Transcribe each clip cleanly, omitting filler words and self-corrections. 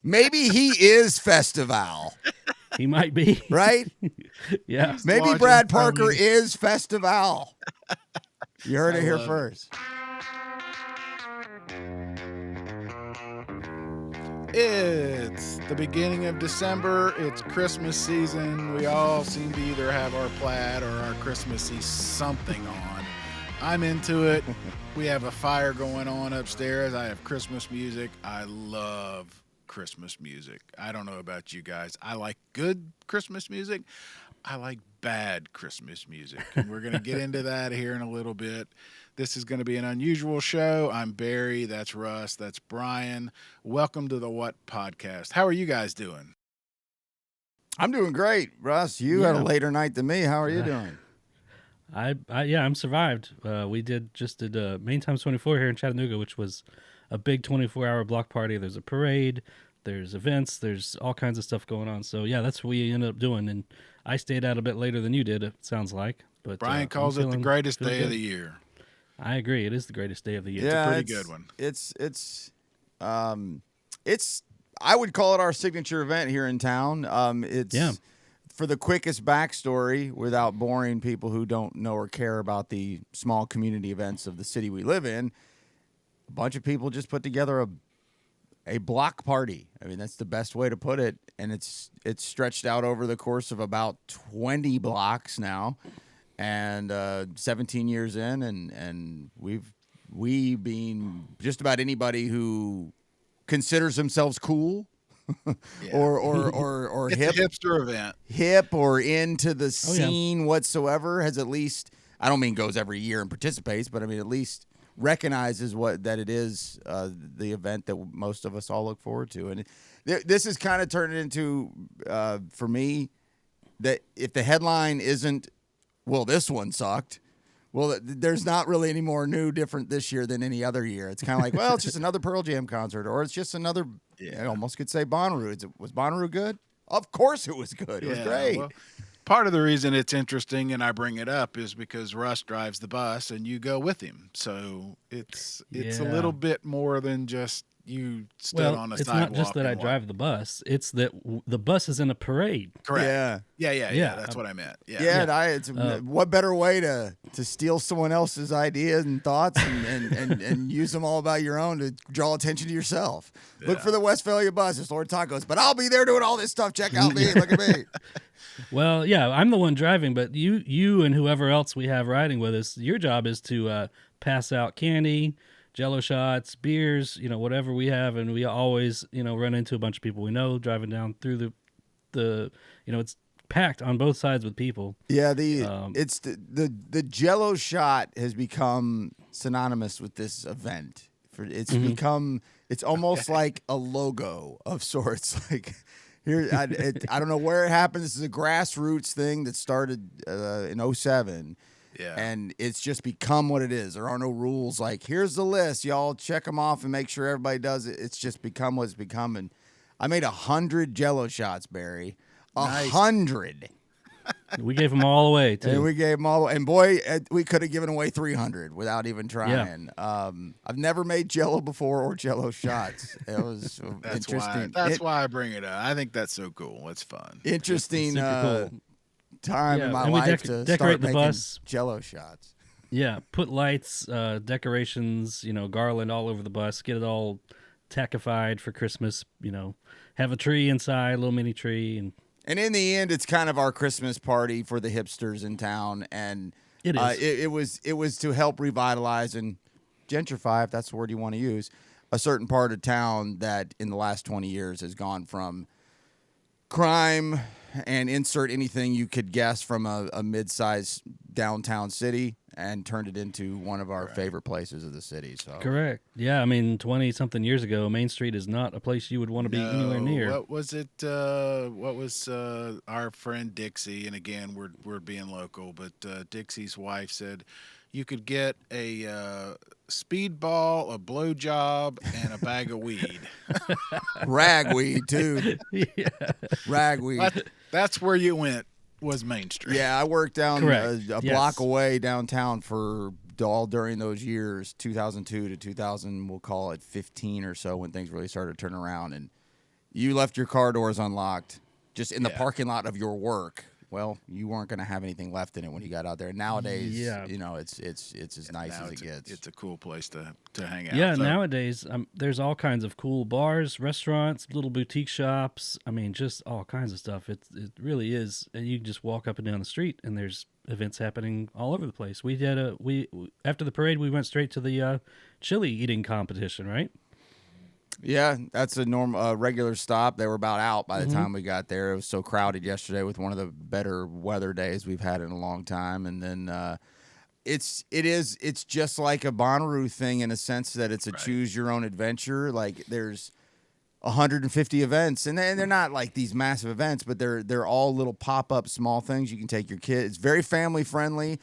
Maybe he is Festival. He might be. Right? Yeah. He's Maybe lodging Brad Parker Tony. is Festival. You heard it I here love it. first. It's the beginning of December. It's Christmas season. We all seem to either have our plaid or our Christmassy something on. I'm into it. We have a fire going on upstairs. I have Christmas music. I love Christmas music. I don't know about you guys. I like good Christmas music. I like bad Christmas music. And we're going to get into that here in a little bit. This is going to be an unusual show. I'm Barry. That's Russ. That's Bryan. Welcome to the What Podcast. How are you guys doing? I'm doing great, Russ. You had a later night than me. How are you doing? I'm survived. We did Main Times 24 here in Chattanooga, which was a big 24-hour block party. There's a parade, there's events, there's all kinds of stuff going on. So yeah, that's what we ended up doing. And I stayed out a bit later than you did, it sounds like. But Bryan calls it the greatest day of the year. I agree. It is the greatest day of the year. Yeah, it's a pretty good one. It's I would call it our signature event here in town. For the quickest backstory, without boring people who don't know or care about the small community events of the city we live in, a bunch of people just put together a block party. I mean, that's the best way to put it, and it's stretched out over the course of about 20 blocks now. And 17 years in, and we being just about anybody who considers themselves cool, or it's hip, a hipster event, hip or into the scene whatsoever, has at least, I don't mean goes every year and participates, but I mean at least recognizes that it is the event that most of us all look forward to. And this is kind of turned into for me, that if the headline isn't, well, this one sucked, well, there's not really any more different this year than any other year. It's kind of like, well, it's just another Pearl Jam concert, or it's just another, I almost could say Bonnaroo. Was Bonnaroo good? Of course it was good. It was great. Well, part of the reason it's interesting and I bring it up is because Russ drives the bus and you go with him. So it's a little bit more than just you stood on a sidewalk. It's not just that I drive the bus. It's that the bus is in a parade. Correct. Yeah. Yeah. That's what I meant. What better way to steal someone else's ideas and thoughts and use them all about your own to draw attention to yourself. Yeah. Look for the Westphalia bus. It's Lord Tacos, but I'll be there doing all this stuff. Check out me. Look at me. Well, yeah, I'm the one driving, but you and whoever else we have riding with us, your job is to pass out candy, Jell-O shots, beers, whatever we have, and we always, run into a bunch of people we know driving down through the it's packed on both sides with people. Yeah, it's the Jell-O shot has become synonymous with this event. It's become, it's almost like a logo of sorts. Like here, I don't know where it happened. This is a grassroots thing that started in 2007. Yeah. And it's just become what it is. There are no rules like, here's the list. Y'all check them off and make sure everybody does it. It's just become what it's become. And I made 100 Jell-O shots, Barry. 100. We gave them all away, too. And we gave them all. And boy, we could have given away 300 without even trying. Yeah. I've never made Jell-O before or Jell-O shots. It was interesting. That's why I bring it up. I think that's so cool. It's fun. Interesting. Cool. Time in my life to decorate start the making bus. Jell-O shots. Yeah, put lights, decorations, garland all over the bus, get it all tackified for Christmas, have a tree inside, a little mini tree. And in the end, it's kind of our Christmas party for the hipsters in town. And it is. It was to help revitalize and gentrify, if that's the word you want to use, a certain part of town that in the last 20 years has gone from crime and insert anything you could guess from a mid-sized downtown city and turned it into one of our favorite places of the city. So correct. Yeah, I mean, 20-something years ago, Main Street is not a place you would want to be anywhere near. What was it? What was our friend Dixie? And again, we're being local, but Dixie's wife said you could get a speedball, a blowjob, and a bag of weed. Ragweed, too. Yeah. Ragweed. That's where you went, was Main Street. Yeah, I worked down a Yes. block away downtown for all during those years, 2002 to 2000, we'll call it 15 or so, when things really started to turn around. And you left your car doors unlocked just in the parking lot of your work. Well, you weren't going to have anything left in it when you got out there. Nowadays, it's as nice as it gets. It's a cool place to hang out. Yeah, nowadays there's all kinds of cool bars, restaurants, little boutique shops. I mean, just all kinds of stuff. It really is, and you can just walk up and down the street, and there's events happening all over the place. We did after the parade, we went straight to the chili eating competition, right? Yeah, that's a regular stop. They were about out by the time we got there. It was so crowded yesterday with one of the better weather days we've had in a long time. And then it's just like a Bonnaroo thing in a sense that it's a choose your own adventure. Like there's 150 events, and they're not like these massive events, but they're all little pop-up small things. You can take your kid. It's very family friendly.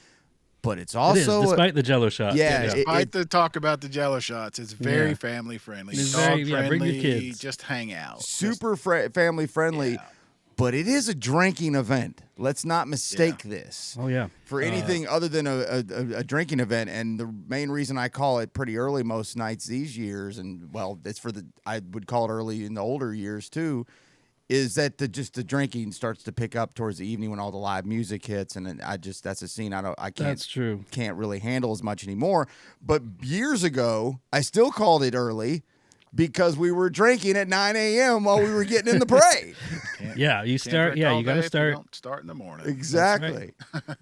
But it's also despite the Jell-O shot. Despite the talk about the Jell-O shots, it's very family friendly. It's dog friendly. Bring your kids. Just hang out. Super family friendly. But it is a drinking event. Let's not mistake this. Oh yeah. For anything other than a drinking event, and the main reason I call it pretty early most nights these years, and well, it's I would call it early in the older years too. Is that the drinking starts to pick up towards the evening when all the live music hits, and that's a scene I can't. That's true. Can't really handle as much anymore. But years ago, I still called it early because we were drinking at 9 a.m. while we were getting in the parade. You start. Yeah, you got to start. Don't start in the morning. Exactly.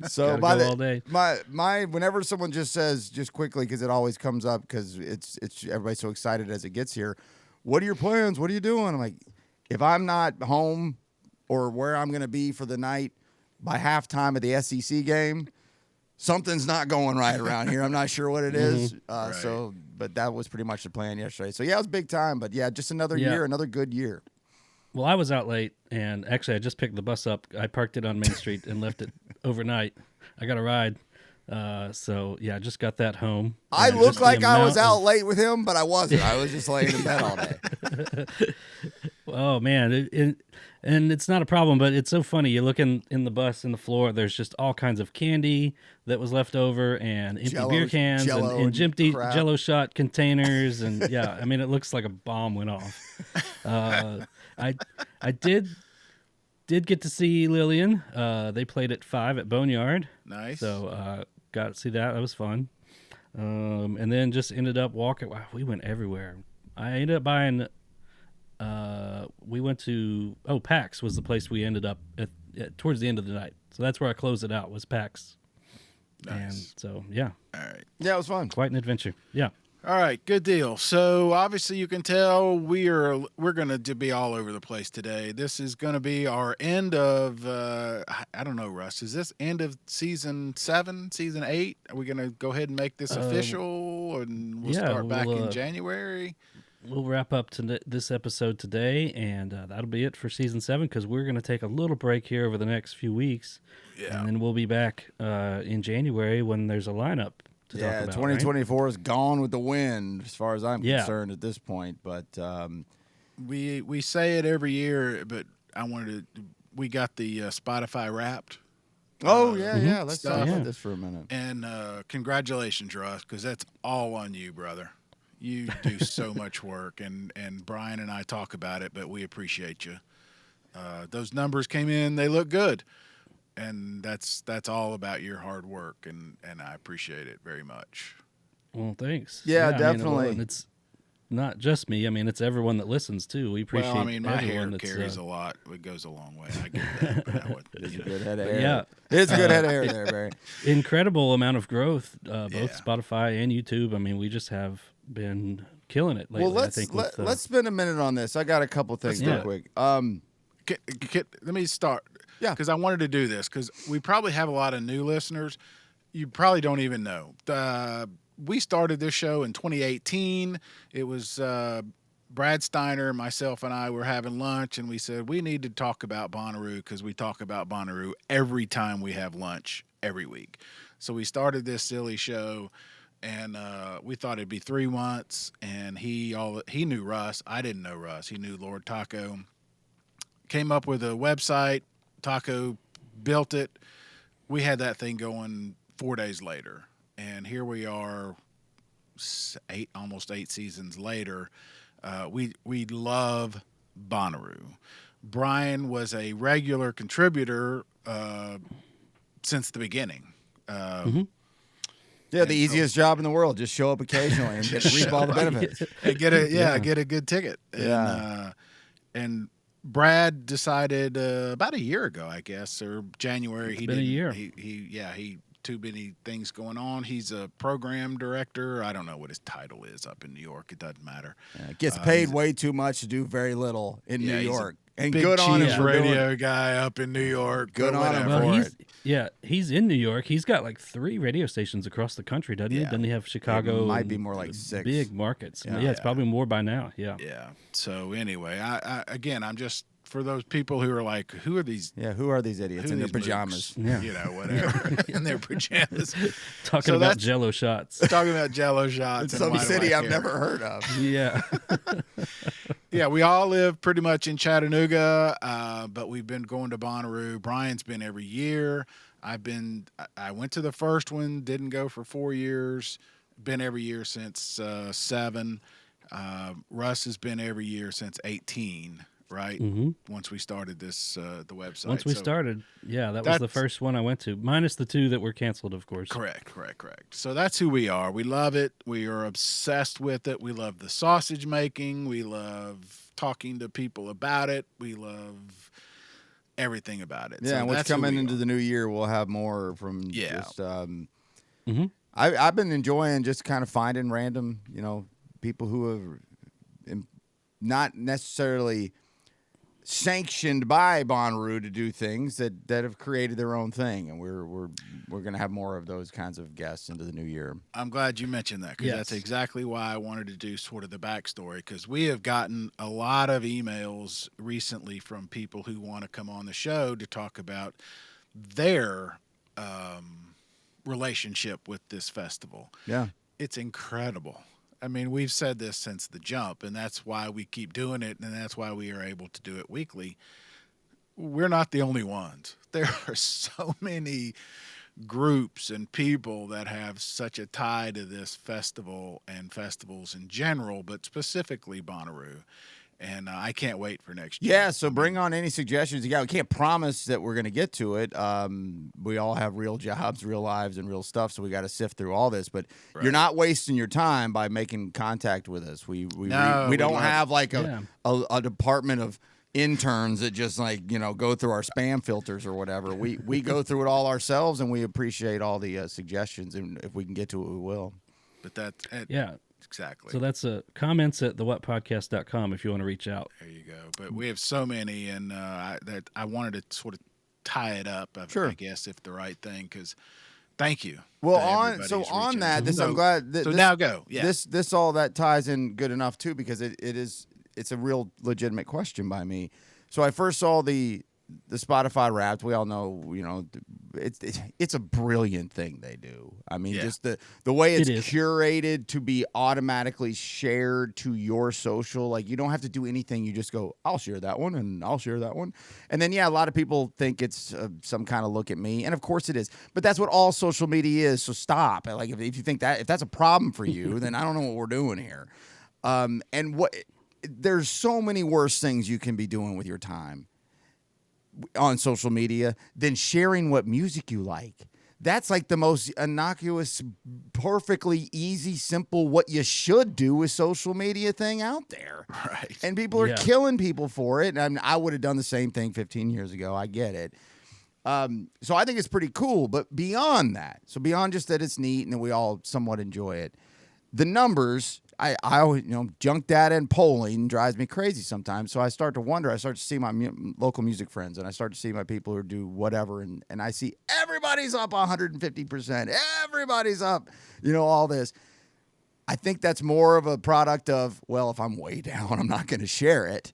So by all day. my whenever someone just says just quickly because it always comes up because it's everybody's so excited as it gets here. What are your plans? What are you doing? I'm like, if I'm not home or where I'm going to be for the night by halftime of the SEC game, something's not going right around here. I'm not sure what it is. But that was pretty much the plan yesterday. So, yeah, it was big time. But, yeah, just another year, another good year. Well, I was out late, and actually I just picked the bus up. I parked it on Main Street and left it overnight. I got a ride. I just got that home. I looked like I was out late with him, but I wasn't. I was just laying in bed all day. Oh man, and it's not a problem, but it's so funny. You look in the bus, in the floor, there's just all kinds of candy that was left over, and empty beer cans, and empty Jell-O shot containers, and I mean, it looks like a bomb went off. I did get to see Lillian. They played at 5 at Boneyard. Nice. So got to see that. That was fun. And then just ended up walking. Wow, we went everywhere. I ended up buying. We went to PAX was the place we ended up at towards the end of the night. So that's where I closed it out was PAX. Nice. And so All right. Yeah, it was fun. Quite an adventure. Yeah. All right, good deal. So obviously you can tell we're going to be all over the place today. This is going to be our end of I don't know, Russ. Is this end of season 7, season 8? Are we going to go ahead and make this official, and we'll start back in January? We'll wrap up this episode today, and that'll be it for season 7 because we're going to take a little break here over the next few weeks, and then we'll be back in January when there's a lineup. Yeah, 2024 is gone with the wind as far as I'm concerned at this point. But we say it every year, but we got the Spotify Wrapped. Let's talk about this for a minute. And congratulations, Russ, because that's all on you, brother. You do so much work, and Bryan and I talk about it, but we appreciate you. Those numbers came in; they look good. And that's all about your hard work, and I appreciate it very much. Well, thanks. Yeah, definitely. I mean, it's not just me. I mean, it's everyone that listens too. We appreciate. Well, I mean, my hair carries a lot. It goes a long way. I get that. It's a good head of hair. Yeah, it's a good head of hair there, Barry. Incredible amount of growth, both Spotify and YouTube. I mean, we just have been killing it lately. Well, let's spend a minute on this. I got a couple things real quick. Let me start. Yeah, because I wanted to do this because we probably have a lot of new listeners. You probably don't even know. We started this show in 2018. It was Brad Steiner, myself, and I were having lunch, and we said we need to talk about Bonnaroo because we talk about Bonnaroo every time we have lunch every week. So we started this silly show, and we thought it'd be 3 months. And he knew Russ. I didn't know Russ. He knew Lord Taco. Came up with a website. Taco built it. We had that thing going 4 days later, and here we are, almost 8 seasons later. We love Bonnaroo. Bryan was a regular contributor since the beginning. Yeah, the easiest job in the world. Just show up occasionally and reap all the benefits. And get a good ticket. And Brad decided about a year ago, I guess, or January. It's been a year. He too many things going on. He's a program director. I don't know what his title is up in New York. It doesn't matter. Gets paid way too much to do very little in New York. And big good on him cheese for radio guy up in New York. Good on him Well, for it. he's in New York. He's got like 3 radio stations across the country, doesn't he? Doesn't he have Chicago? It might be more like 6. Big markets. Yeah, it's probably more by now. Yeah. Yeah. So anyway, I'm just for those people who are like, who are these? Yeah, who are these idiots in their pajamas? Yeah. Whatever. In their pajamas. Talking about Jell-O shots. Talking about Jell-O shots. In some city I've never heard of. Yeah. Yeah, we all live pretty much in Chattanooga, but we've been going to Bonnaroo. Bryan's been every year. I went to the first one, didn't go for 4 years. Been every year since 7. Russ has been every year since 18. Right. Mm-hmm. Once we started this, the website. Once we started, that was the first one I went to, minus the 2 that were canceled, of course. Correct. So that's who we are. We love it. We are obsessed with it. We love the sausage making. We love talking to people about it. We love everything about it. Yeah, so and what's coming into the new year, we'll have more from just I've been enjoying just kind of finding random, people who have not necessarily sanctioned by Bonnaroo to do things that have created their own thing, and we're going to have more of those kinds of guests into the new year. I'm glad you mentioned that, because that's exactly why I wanted to do sort of the backstory, because we have gotten a lot of emails recently from people who want to come on the show to talk about their relationship with this festival. Yeah, it's incredible. I mean, we've said this since the jump, and that's why we keep doing it, and that's why we are able to do it weekly. We're not the only ones. There are so many groups and people that have such a tie to this festival and festivals in general, but specifically Bonnaroo. And I can't wait for next year. Yeah, so bring on any suggestions you got. We can't promise that we're going to get to it. We all have real jobs, real lives, and real stuff, so we got to sift through all this. But you're not wasting your time by making contact with us. We don't have like a department of interns that just go through our spam filters or whatever. We go through it all ourselves, and we appreciate all the suggestions. And if we can get to it, we will. But that's exactly. So that's comments at thewhatpodcast.com if you want to reach out. There you go. But we have so many, and that I wanted to sort of tie it up. I guess if the right thing, because thank you. Well, on that, I'm glad. So now go. Yeah. This all that ties in good enough too, because it's a real legitimate question by me. So I first saw the Spotify Wrapped. We all know, it's a brilliant thing they do. I mean, just the way it's curated to be automatically shared to your social. Like, you don't have to do anything. You just go, I'll share that one, and I'll share that one. And then, a lot of people think it's some kind of look at me. And of course it is. But that's what all social media is. So stop. Like, if you think if that's a problem for you, then I don't know what we're doing here. There's so many worse things you can be doing with your time on social media than sharing what music you like. That's like the most innocuous, perfectly easy, simple, what you should do with social media thing out there. Right. And people are killing people for it. And I would have done the same thing 15 years ago. I get it. So I think it's pretty cool. But beyond that, so beyond just that it's neat and that we all somewhat enjoy it, the numbers, I always, junk data and polling drives me crazy sometimes. So I start to wonder. I start to see my local music friends, and I start to see my people who do whatever, and I see everybody's up 150%. Everybody's up, all this. I think that's more of a product of, well, if I'm way down, I'm not going to share it.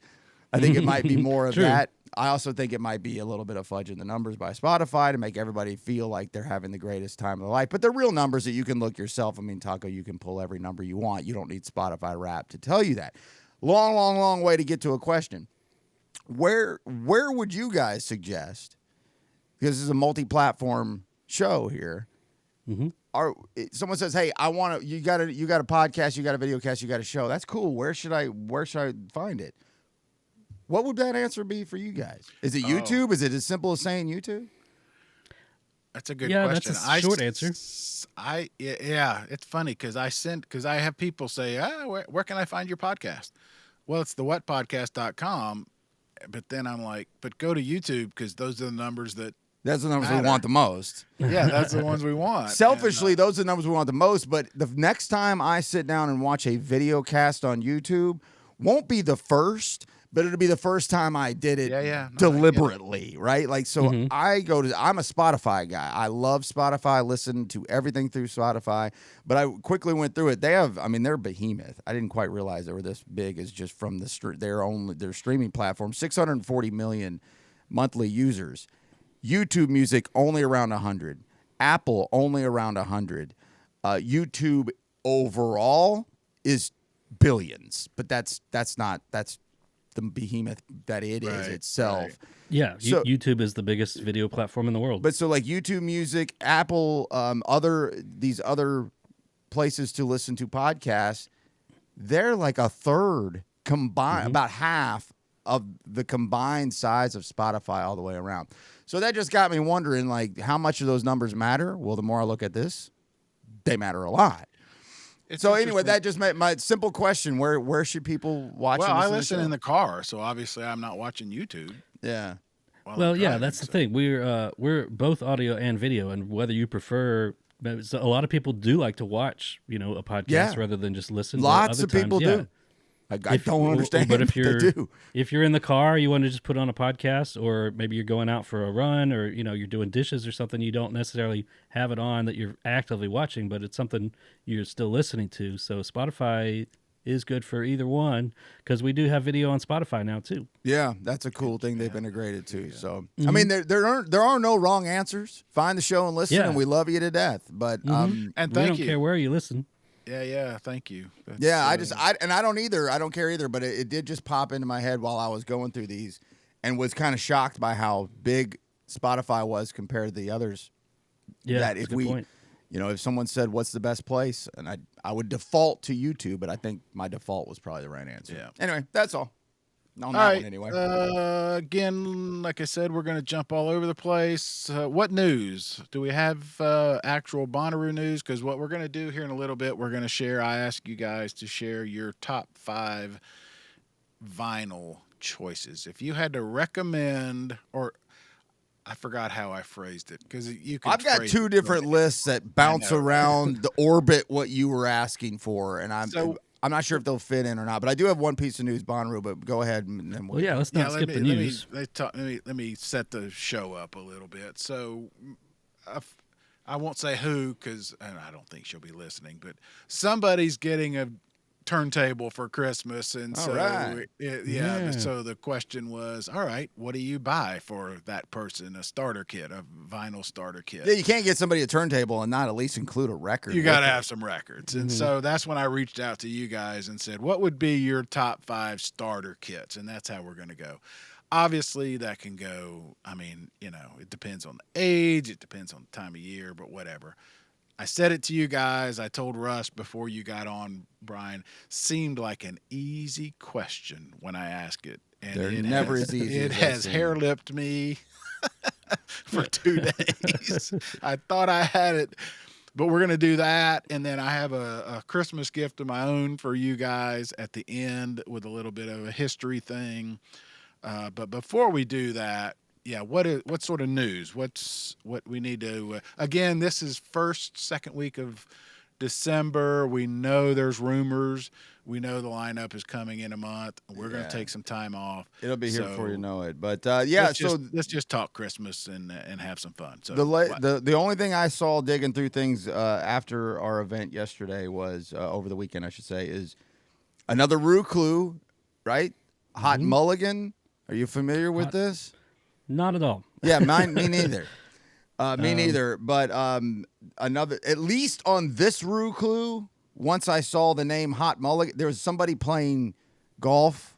I think it might be more of that. I also think it might be a little bit of fudging the numbers by Spotify to make everybody feel like they're having the greatest time of their life. But they're real numbers that you can look yourself. I mean, Taco, you can pull every number you want. You don't need Spotify Wrapped to tell you that. Long, long, long way to get to a question. Where would you guys suggest, because this is a multi-platform show here, someone says, hey, you got a podcast, you got a video cast, you got a show. That's cool. Where should I find it? What would that answer be for you guys? Is it YouTube? Is it as simple as saying YouTube? That's a good Yeah, question. that's a short answer. Yeah, it's funny because I have people say, where can I find your podcast? Well, it's thewhatpodcast.com. But then I'm like, but go to YouTube because those are the numbers that That's the numbers matter. we want the most. Yeah, that's the ones we want. Selfishly, those are the numbers we want the most. But the next time I sit down and watch a video cast on YouTube, won't be the first, but it'll be the first time I did it deliberately, right? Like, so I'm a Spotify guy. I love Spotify. I listen to everything through Spotify, but I quickly went through it. They're behemoth. I didn't quite realize they were this big as just from their streaming platform, 640 million monthly users. YouTube Music only around 100. Apple only around 100. YouTube overall is billions, but that's the behemoth that it is itself. Right. Yeah, so, YouTube is the biggest video platform in the world. But so like YouTube Music, Apple, these other places to listen to podcasts, they're like a third combined, about half of the combined size of Spotify all the way around. So that just got me wondering, like, how much of those numbers matter? Well, the more I look at this, they matter a lot. So anyway, that just made my simple question: where should people watch? Well, I listen in the car, so obviously I'm not watching YouTube. Yeah. Well, yeah, that's the thing. We're both audio and video, and whether you prefer, a lot of people do like to watch, a podcast rather than just listen. Lots of people do. I don't understand, but if you're in the car, you want to just put on a podcast, or maybe you're going out for a run, or you're doing dishes or something, you don't necessarily have it on that you're actively watching, but it's something you're still listening to. So Spotify is good for either one, because we do have video on Spotify now too. Yeah, that's a cool thing they've integrated too. So I mean, there are no wrong answers. Find the show and listen, and we love you to death. But and we don't care where you listen. Yeah, thank you. That's, I don't either. I don't care either, but it did just pop into my head while I was going through these, and was kind of shocked by how big Spotify was compared to the others. Yeah, that if point. If someone said what's the best place, and I would default to YouTube, but I think my default was probably the right answer. Yeah. Anyway, that's all. On that one anyway. Again, like I said, we're going to jump all over the place. What news? Do we have actual Bonnaroo news? Because what we're going to do here in a little bit, we're going to share. I ask you guys to share your top 5 vinyl choices. If you had to recommend, or I forgot how I phrased it, because you can. I've got 2 different lists that bounce around the orbit what you were asking for, and I'm not sure if they'll fit in or not, but I do have one piece of news, Bonnaroo, but go ahead. And then let's not skip the news. Let me set the show up a little bit. So I won't say who, because I don't think she'll be listening, but somebody's getting a turntable for Christmas. And so so the question was, all right, what do you buy for that person? A starter kit, a vinyl starter kit. Yeah, you can't get somebody a turntable and not at least include a record. You got to have some records. And so that's when I reached out to you guys and said, what would be your top 5 starter kits? And that's how we're going to go. Obviously, that can go, it depends on the age, it depends on the time of year, but whatever. I said it to you guys. I told Russ before you got on, Bryan. Seemed like an easy question when I asked it. And it never is easy. It has hair-lipped me for 2 days. I thought I had it, but we're going to do that. And then I have a Christmas gift of my own for you guys at the end with a little bit of a history thing. But before we do that, what sort of news? What we need to again, this is second week of December. We know there's rumors. We know the lineup is coming in a month. We're going to take some time off. It'll be here before you know it. But let's just talk Christmas and have some fun. So the only thing I saw digging through things after our event yesterday was over the weekend, I should say, is another Roo Clue, right? Hot Mulligan. Are you familiar with this? Not at all. Yeah, me neither. Me neither. But another, at least on this Roo Clue, once I saw the name Hot Mulligan, there was somebody playing golf.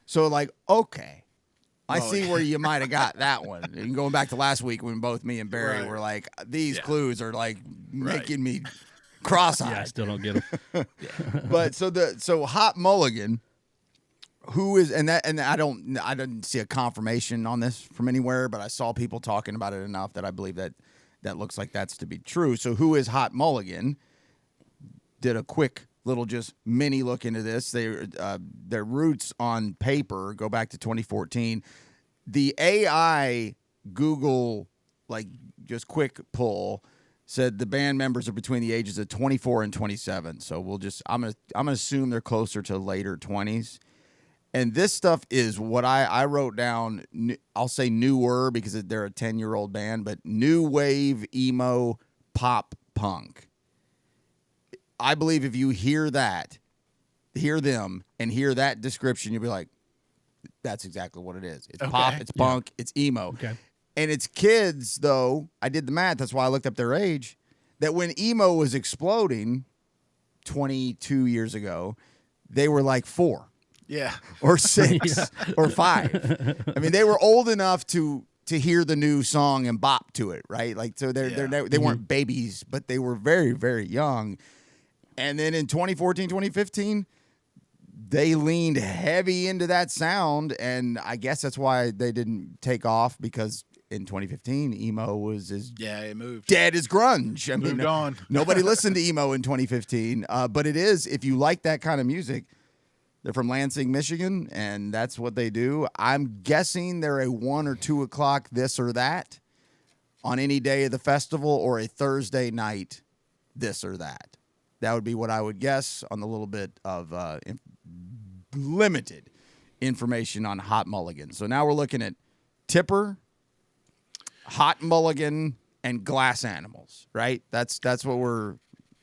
So okay, I see where you might have got that one. And going back to last week when both me and Barry were like, these clues are making me cross-eyed. Yeah, I still don't get them. But so Hot Mulligan. who is and I didn't see a confirmation on this from anywhere, but I saw people talking about it enough that I believe that looks like that's to be true. So who is Hot Mulligan? Did a quick little just mini look into this. Their roots on paper go back to 2014. The AI Google just quick pull said the band members are between the ages of 24 and 27. So I'm gonna assume they're closer to later 20s. And this stuff is what I wrote down. I'll say newer because they're a 10-year-old band, but new wave emo pop punk. I believe if you hear them and hear that description, you'll be like, that's exactly what it is. It's pop, it's punk, it's emo. Okay. And it's kids, though. I did the math. That's why I looked up their age. That when emo was exploding 22 years ago, they were like 4. Yeah. Or 6 or 5. I mean, they were old enough to hear the new song and bop to it, right? So they weren't babies, but they were very, very young. And then in 2014, 2015, they leaned heavy into that sound, and I guess that's why they didn't take off, because in 2015, emo was it moved. Dead as grunge. I mean, moved on. Nobody listened to emo in 2015, but it is, if you like that kind of music. They're from Lansing, Michigan, and that's what they do. I'm guessing they're a 1 or 2 o'clock this or that on any day of the festival, or a Thursday night this or that. That would be what I would guess on the little bit of limited information on Hot Mulligan. So now we're looking at Tipper, Hot Mulligan, and Glass Animals, right? That's what we're...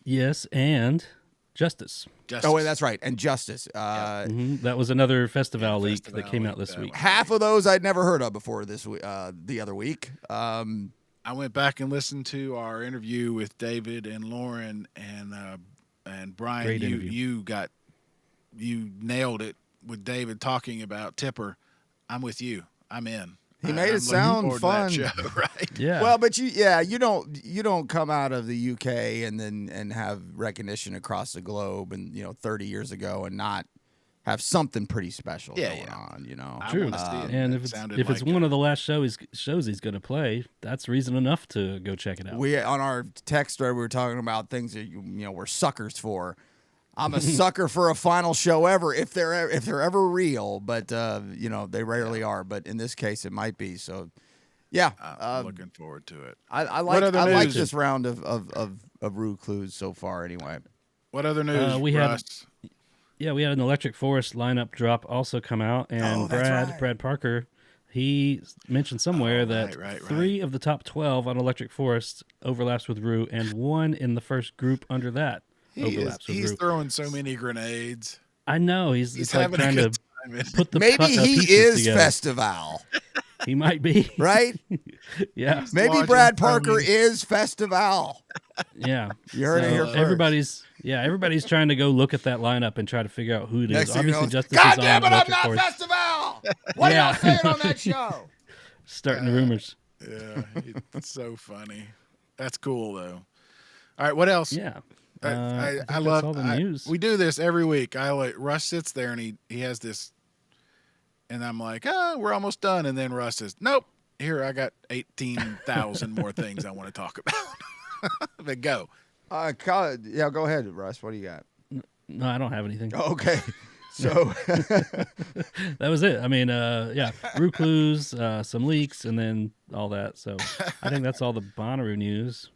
Yes, and Justice. Oh, wait, that's right. And Justice. That was another festival leak that came out this week. Half of those I'd never heard of before the other week. I went back and listened to our interview with David and Lauren and Bryan. Great interview. You nailed it with David talking about Tipper. I'm with you. I'm in. He made it sound fun, show, right? Yeah. Well, but you don't come out of the UK and have recognition across the globe, and 30 years ago, and not have something pretty special going on. True. And if it's one of the last shows he's going to play, that's reason enough to go check it out. We on our text thread, we were talking about things that we're suckers for. I'm a sucker for a final show ever if they're ever real, but they rarely are. But in this case, it might be. So, yeah, I'm looking forward to it. I like this round of Roo Clues so far. Anyway, what other news? Russ? We had an Electric Forest lineup drop also come out, and Brad Parker, he mentioned somewhere that 3 of the top 12 on Electric Forest overlaps with Roo, and 1 in the first group under that. He's throwing so many grenades. I know. He's like trying to put the maybe he is together. Festival. He might be. Right? Yeah. Maybe Brad Parker is Festival. Yeah. You heard it here first. Everybody's trying to go look at that lineup and try to figure out who it is. Next Obviously, Justice God is on damn it, I'm Electric not Forest. Festival! What are y'all saying on that show? Starting the rumors. Yeah, it's so funny. That's cool, though. All right, what else? Yeah. I love all the news. We do this every week. Russ sits there and he has this, and I'm like, we're almost done. And then Russ says, nope, here, I got 18,000 more things I want to talk about. But go. Go ahead, Russ. What do you got? No, I don't have anything. Oh, okay. So that was it. I mean, Roo Clues, some leaks, and then all that. So I think that's all the Bonnaroo news.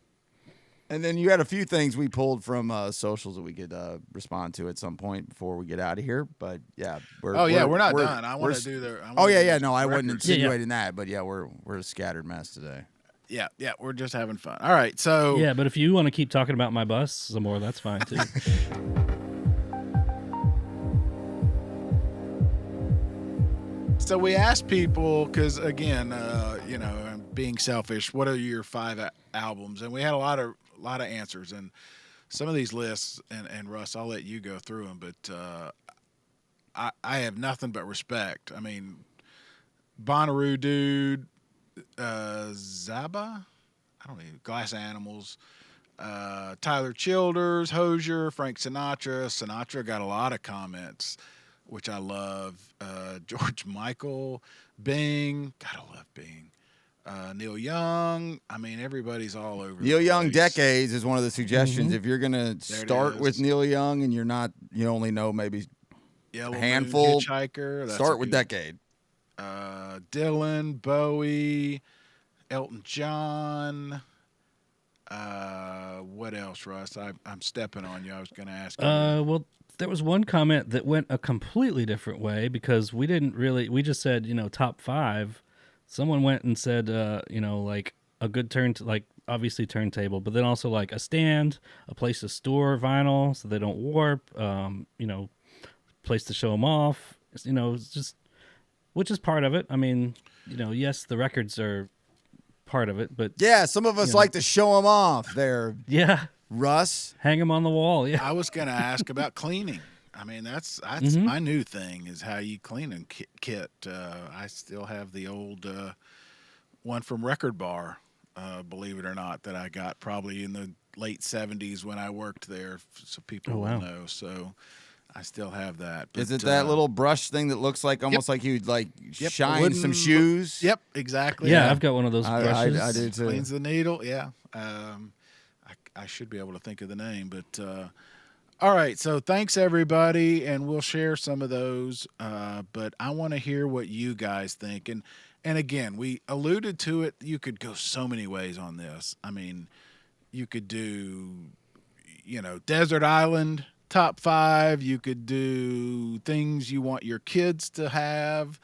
And then you had a few things we pulled from socials that we could respond to at some point before we get out of here. But yeah, we're not done. I want to do the. No, I wasn't insinuating that, but yeah, we're a scattered mess today. Yeah, we're just having fun. All right, so yeah, but if you want to keep talking about my bus some more, that's fine too. So we asked people because again, I'm being selfish. What are your 5 albums? And we had a lot of answers, and some of these lists. And Russ, I'll let you go through them, but I have nothing but respect. I mean, Bonnaroo dude, Zaba, I don't know, Glass Animals, Tyler Childers, Hosier, Frank Sinatra. Sinatra got a lot of comments. which I love. George Michael, Bing. Gotta love Bing. Neil Young. I mean, everybody's all over. Neil the Young place. Decades is one of the suggestions. If you're gonna start with Neil Young and you only know maybe Yellow a handful, Moon, Hitchhiker. Start with Decade. Dylan, Bowie, Elton John. What else, Russ? I'm stepping on you. I was going to ask you. Well, there was one comment that went a completely different way because we just said, top 5. Someone went and said, like a good obviously turntable, but then also like a stand, a place to store vinyl so they don't warp, place to show them off, it's just, which is part of it. I mean, yes, the records are part of it, but yeah, some of us like to show them off there. Yeah. Russ, hang them on the wall. Yeah. I was going to ask about cleaning. I mean, that's my new thing is how you clean a kit. I still have the old one from Record Bar, believe it or not, that I got probably in the late 70s when I worked there, so people will know. So I still have that. But, is it that little brush thing that looks like almost like you'd shine some shoes? Yep, exactly. Yeah, I've got one of those brushes. I do too. Cleans the needle. Yeah. I should be able to think of the name, but all right. So thanks everybody, and we'll share some of those. But I want to hear what you guys think. And again, we alluded to it. You could go so many ways on this. I mean, you could do, desert island top 5. You could do things you want your kids to have.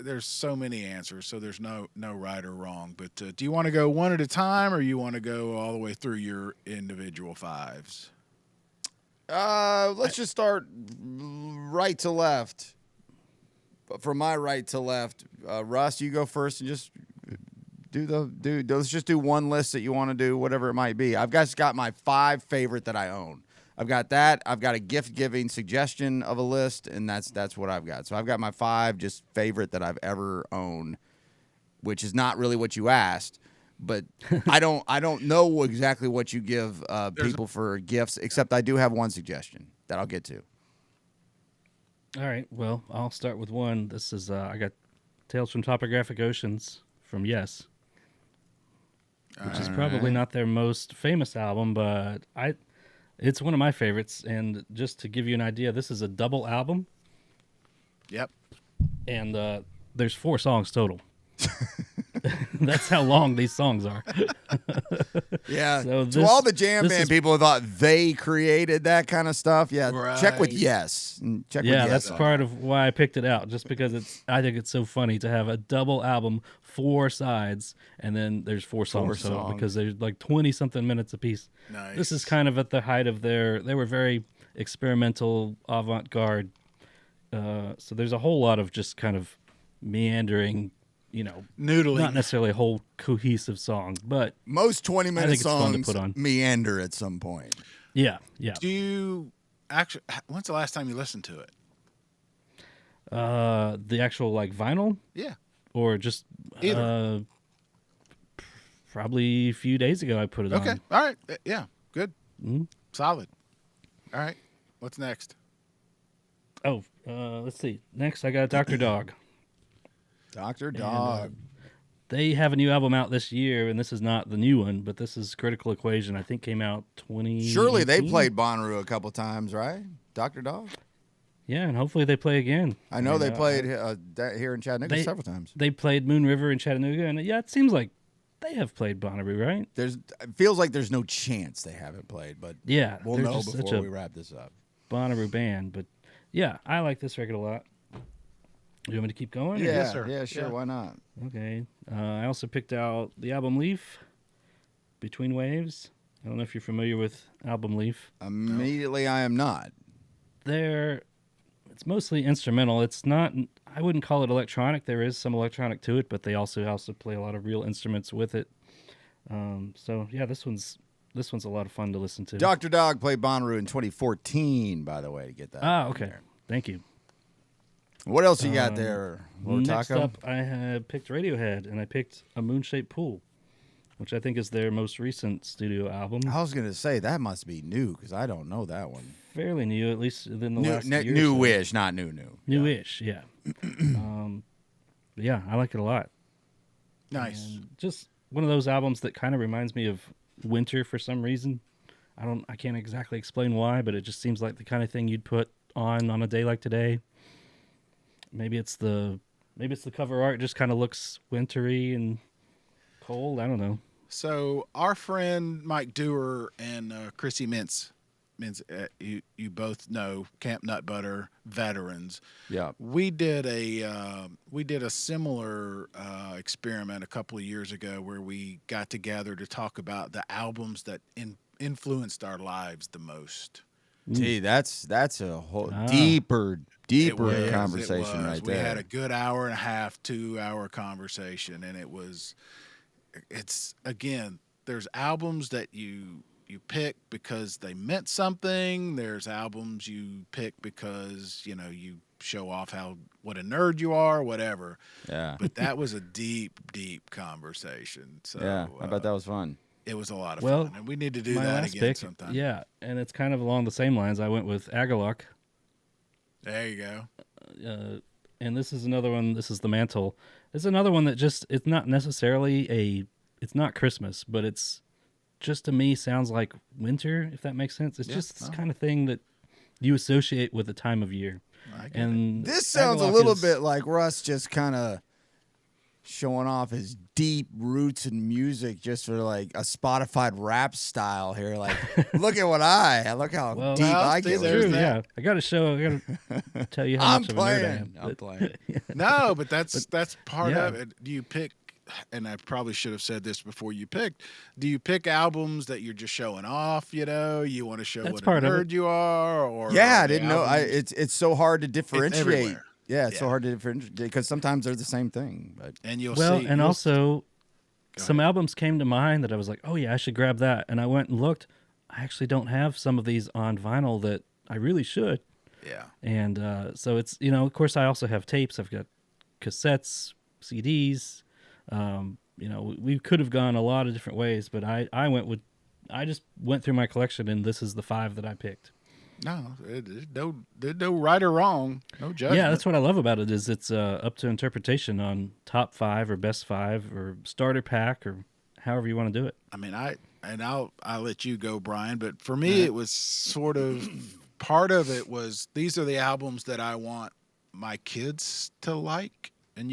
There's so many answers, so there's no right or wrong. But do you want to go one at a time, or you want to go all the way through your individual 5s? Let's just start right to left. From my right to left, Russ, you go first and just let's just do one list that you want to do, whatever it might be. I've just got my 5 favorite that I own. I've got that. I've got a gift-giving suggestion of a list, and that's what I've got. So I've got my 5 just favorite that I've ever owned, which is not really what you asked, but I don't know exactly what you give people for gifts, except I do have one suggestion that I'll get to. All right. Well, I'll start with one. This is I got Tales from Topographic Oceans from Yes, which is probably not their most famous album, but it's one of my favorites. And just to give you an idea, this is a double album. Yep. And there's 4 songs total. That's how long these songs are. Yeah. So all the jam band people thought they created that kind of stuff. Yeah. Right. Check with Yes. Check with Yes Yes. That's part of why I picked it out, just because I think it's so funny to have a double album, 4 sides, and then there's 4 songs total, because there's like 20 something minutes apiece. Nice. This is kind of at the height of they were very experimental, avant-garde. So there's a whole lot of just kind of meandering, noodling. Not necessarily a whole cohesive song, but most 20-minute songs put on. meander at some point. Yeah, yeah. Do you actually? When's the last time you listened to it? The actual vinyl? Yeah. Or just either? Probably a few days ago I put it on. Okay. All right. Yeah. Good. Mm-hmm. Solid. All right. What's next? Oh, let's see. Next, I got Dr. Dog. Dr. Dog. And, they have a new album out this year, and this is not the new one, but this is Critical Equation. I think came out 2018. Surely they played Bonnaroo a couple times, right? Dr. Dog? Yeah, and hopefully they play again. I know they played here in Chattanooga several times. They played Moon River in Chattanooga, and it seems like they have played Bonnaroo, right? It feels like there's no chance they haven't played, but yeah, we'll know before we wrap this up. Bonnaroo band, but yeah, I like this record a lot. You want me to keep going? Yeah, Yes, sir. Yeah, sure. Yeah. Why not? Okay. I also picked out the album Leaf, Between Waves. I don't know if you're familiar with album Leaf. Immediately, I am not. It's mostly instrumental. It's not. I wouldn't call it electronic. There is some electronic to it, but they also play a lot of real instruments with it. So yeah, this one's a lot of fun to listen to. Dr. Dog played Bonnaroo in 2014, by the way, to get that. Okay. Thank you. What else you got there? Next up, I had picked Radiohead, and I picked A Moon-Shaped Pool, which I think is their most recent studio album. I was going to say, that must be new, because I don't know that one. fairly new, at least within the last year. Newish, not new. Newish, yeah. Yeah, I like it a lot. Nice. And just one of those albums that kind of reminds me of winter for some reason. I can't exactly explain why, but it just seems like the kind of thing you'd put on a day like today. Maybe it's the cover art just kind of looks wintry and cold. I don't know. So our friend Mike Dewar and Chrissy Mintz, you both know Camp Nut Butter veterans. Yeah, we did a similar experiment a couple of years ago where we got together to talk about the albums that influenced our lives the most. Gee, that's a whole deeper conversation right there. We had a good hour and a half, 2-hour conversation, and it's again, there's albums that you pick because they meant something. There's albums you pick because, you show off what a nerd you are, whatever. Yeah. But that was a deep conversation. So yeah, I bet that was fun. It was a lot of fun, and we need to do that again sometime. Yeah, and it's kind of along the same lines. I went with Agalloch. There you go. And this is another one. This is The Mantle. It's another one that it's not necessarily it's not Christmas, but it's just to me sounds like winter, if that makes sense. It's just this kind of thing that you associate with the time of year. And this sounds a little bit like Russ just kind of showing off his deep roots in music just for like a Spotify rap style here. Like, look at look how deep I get. True, yeah. I got to tell you how much of a nerd I am. I'm playing. No, but that's part of it. Do you pick, and I probably should have said this before you picked, do you pick albums that you're just showing off, you want to show what a nerd you are? Or I didn't know. It's so hard to differentiate. It's so hard to differentiate because sometimes they're the same thing. But also, some albums came to mind that I was like, oh yeah, I should grab that. And I went and looked. I actually don't have some of these on vinyl that I really should. Yeah. And so it's, of course I also have tapes. I've got cassettes, CDs. We could have gone a lot of different ways, but I just went through my collection, and this is the 5 that I picked. No, there's no right or wrong, no judgment. Yeah, that's what I love about it is it's up to interpretation on top 5 or best 5 or starter pack or however you want to do it. I mean, I'll let you go, Bryan, but for me it was sort of part of it was these are the albums that I want my kids to like, and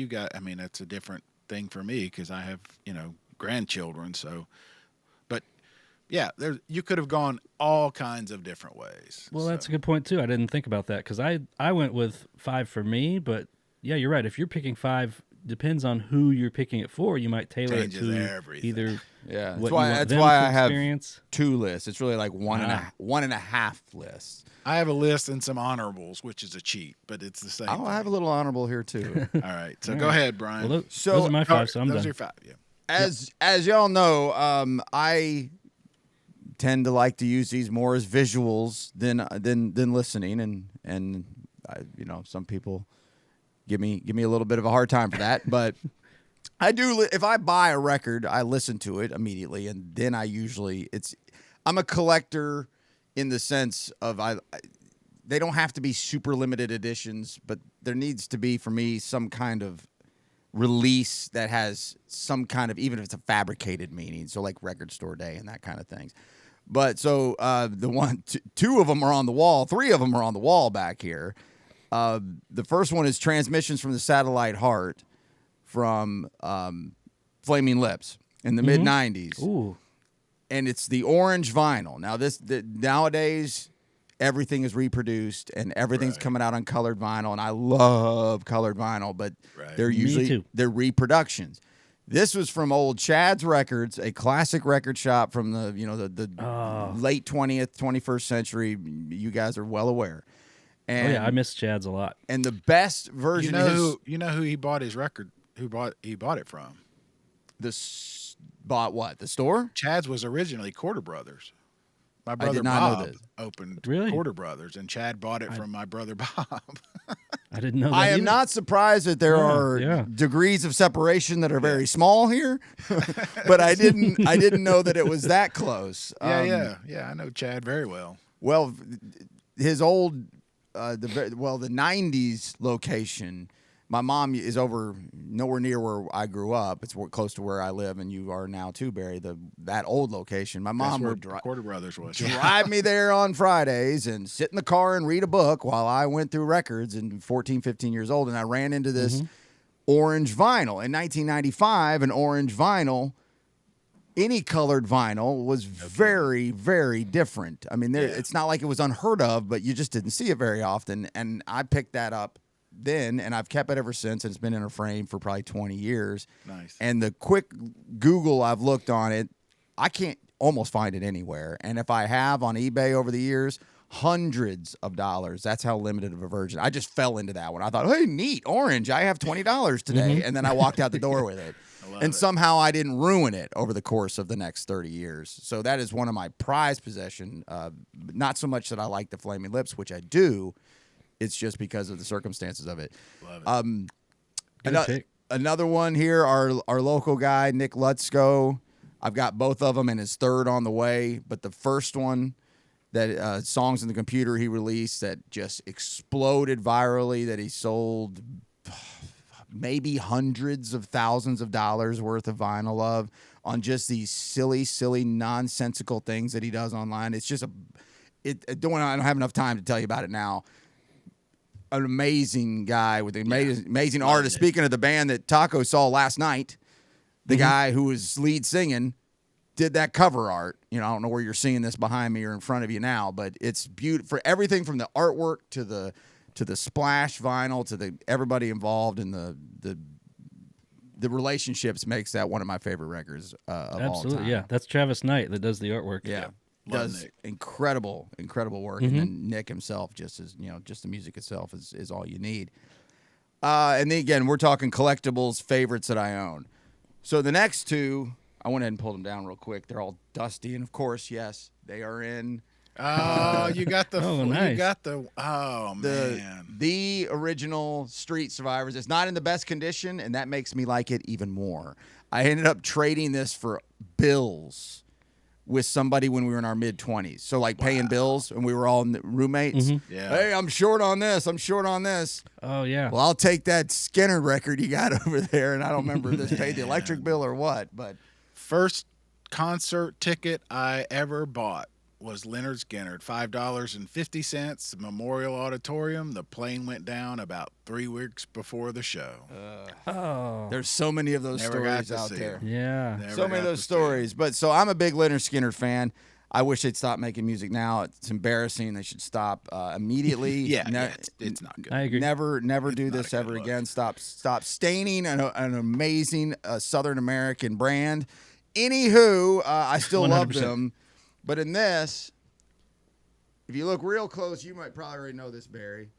that's a different thing for me because I have grandchildren, so. Yeah, you could have gone all kinds of different ways. Well, that's a good point, too. I didn't think about that because I went with 5 for me, but yeah, you're right. If you're picking 5, depends on who you're picking it for. You might tailor it to everything. Either that's why I have 2 lists. It's really like one and a half lists. I have a list and some honorables, which is a cheat, but it's the same. I have a little honorable here, too. All right, so go ahead, Bryan. Well, those are my 5, so I'm done. Those are your 5, yeah. As y'all know, I tend to like to use these more as visuals than listening, and some people give me a little bit of a hard time for that, but I do. If I buy a record, I listen to it immediately, and then I'm a collector in the sense of they don't have to be super limited editions, but there needs to be for me some kind of release that has some kind of, even if it's a fabricated meaning, so like Record Store Day and that kind of things. But so two of them are on the wall. 3 of them are on the wall back here. The first one is Transmissions from the Satellite Heart from Flaming Lips in the mid-'90s. Ooh. And it's the orange vinyl. Now, nowadays, everything is reproduced and everything's coming out on colored vinyl. And I love colored vinyl, but they're reproductions. This was from old Chad's Records, a classic record shop from the late 20th, 21st century. You guys are well aware. And, I miss Chad's a lot. And the best version you know who he bought his record? He bought it from? Bought what? The store? Chad's was originally Quarter Brothers. My brother I did not know Bob this. opened Really? Quarter Brothers, and Chad bought it from my brother Bob. I didn't know that I am either. not surprised that there are degrees of separation that are very small here, but I didn't know that it was that close. Yeah, I know Chad very well. Well, his old, the 90s location. My mom is over nowhere near where I grew up. It's close to where I live, and you are now too, Barry. That old location. My mom would Quarter Brothers was. drive me there on Fridays and sit in the car and read a book while I went through records and 14, 15 years old. And I ran into this orange vinyl. In 1995, an orange vinyl, any colored vinyl, was very, very different. I mean, it's not like it was unheard of, but you just didn't see it very often. And I picked that up then, and I've kept it ever since, and it's been in a frame for probably 20 years. Nice. And the quick Google I've looked on it, I can't almost find it anywhere. And if I have on eBay over the years, hundreds of dollars. That's how limited of a version. I just fell into that one. I thought, hey, neat, orange. I have $20 today. And then I walked out the door with it. And somehow I didn't ruin it over the course of the next 30 years. So that is one of my prized possession. Not so much that I like the Flaming Lips, which I do. It's just because of the circumstances of it. Love it. Another one here, our local guy, Nick Lutzko. I've got both of them, and his third on the way. But the first one, that Songs in the Computer he released that just exploded virally, that he sold maybe hundreds of thousands of dollars worth of vinyl of, on just these silly, nonsensical things that he does online. It's just I don't have enough time to tell you about it now. An amazing guy with an amazing artist. Speaking of the band that Taco saw last night, the guy who was lead singing did that cover art. I don't know where you're seeing this behind me or in front of you now, but it's beautiful. For everything from the artwork to the splash vinyl to everybody involved in the relationships makes that one of my favorite records of all time. Yeah. That's Travis Knight that does the artwork. Yeah. Does incredible work, and then Nick himself, just the music itself is all you need. And then again, we're talking collectibles, favorites that I own. So the next two, I went ahead and pulled them down real quick. They're all dusty, and of course, yes, they are in. Oh, you got the. Nice. You got the. Oh man. The original Street Survivors. It's not in the best condition, and that makes me like it even more. I ended up trading this for bills with somebody when we were in our mid-20s. So, like, paying bills, and we were all roommates. Yeah. Hey, I'm short on this. Oh, yeah. Well, I'll take that Skinner record you got over there, and I don't remember if this paid the electric bill or what. But first concert ticket I ever bought was Leonard Skinner, $5.50, Memorial Auditorium. The plane went down about 3 weeks before the show. There's so many of those stories out there. Yeah. So many of those stories. But so I'm a big Leonard Skinner fan. I wish they'd stop making music now. It's embarrassing. They should stop immediately. It's not good. I agree. Never do this ever again. Stop staining an amazing Southern American brand. Anywho, I still love 100%. them. But in this, if you look real close, you might probably already know this, Barry.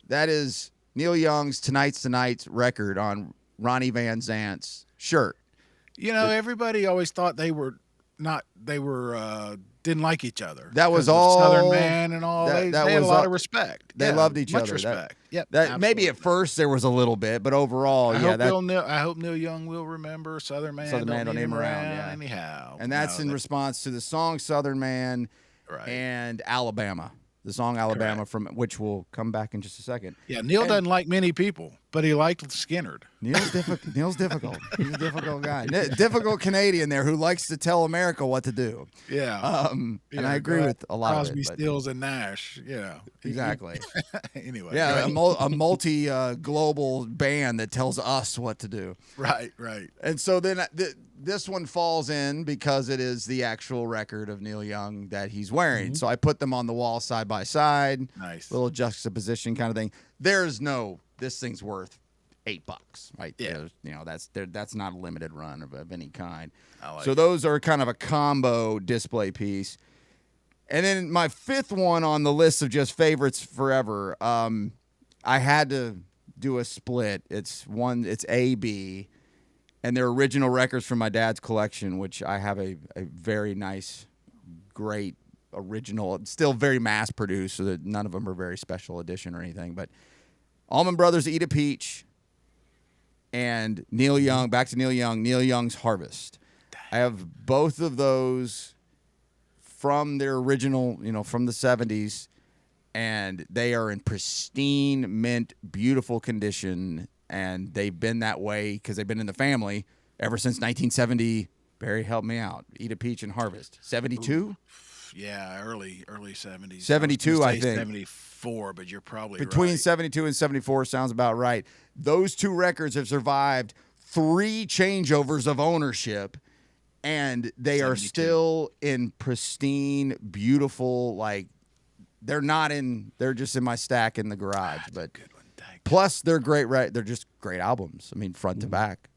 That is Neil Young's Tonight's the Night record on Ronnie Van Zant's shirt. Everybody always thought they didn't like each other. That was all Southern Man and all. They had a lot of respect. They loved each other. Much respect. Maybe at first there was a little bit, but overall, I hope Neil Young will remember Southern Man. Southern Man don't need him around. Yeah. Anyhow, and that's in response to the song Southern Man and Alabama. The song Alabama, Correct. from which we'll come back in just a second. Yeah, Neil doesn't like many people, but he liked Skinner. Neil's difficult. He's a difficult guy. Difficult Canadian there who likes to tell America what to do. Yeah. And I agree with a lot Crosby, of it. Stills, and Nash. Yeah. Exactly. Anyway. Yeah, a multi-global band that tells us what to do. Right. And so then this one falls in because it is the actual record of Neil Young that he's wearing. So I put them on the wall side by side. Nice. Little juxtaposition kind of thing. This thing's worth $8, right? Yeah. That's not a limited run of any kind. So those are kind of a combo display piece. And then my fifth one on the list of just favorites forever, I had to do a split. It's A, B, and they're original records from my dad's collection, which I have a very nice, great original, still very mass produced, so that none of them are very special edition or anything. But Allman Brothers' Eat a Peach and Neil Young, back to Neil Young's Harvest. I have both of those from their original, from the 70s. and they are in pristine mint, beautiful condition, and they've been that way because they've been in the family ever since 1970. Barry, help me out. Eat a Peach and Harvest. 72? Yeah, early 70s. 72, I think. 74, but you're probably Between right. 72 and 74 sounds about right. Those two records have survived 3 changeovers of ownership, and they 72. are still in pristine, beautiful, like, they're just in my stack in the garage. But Good one. plus, they're great, right? They're just great albums. I mean, front to back,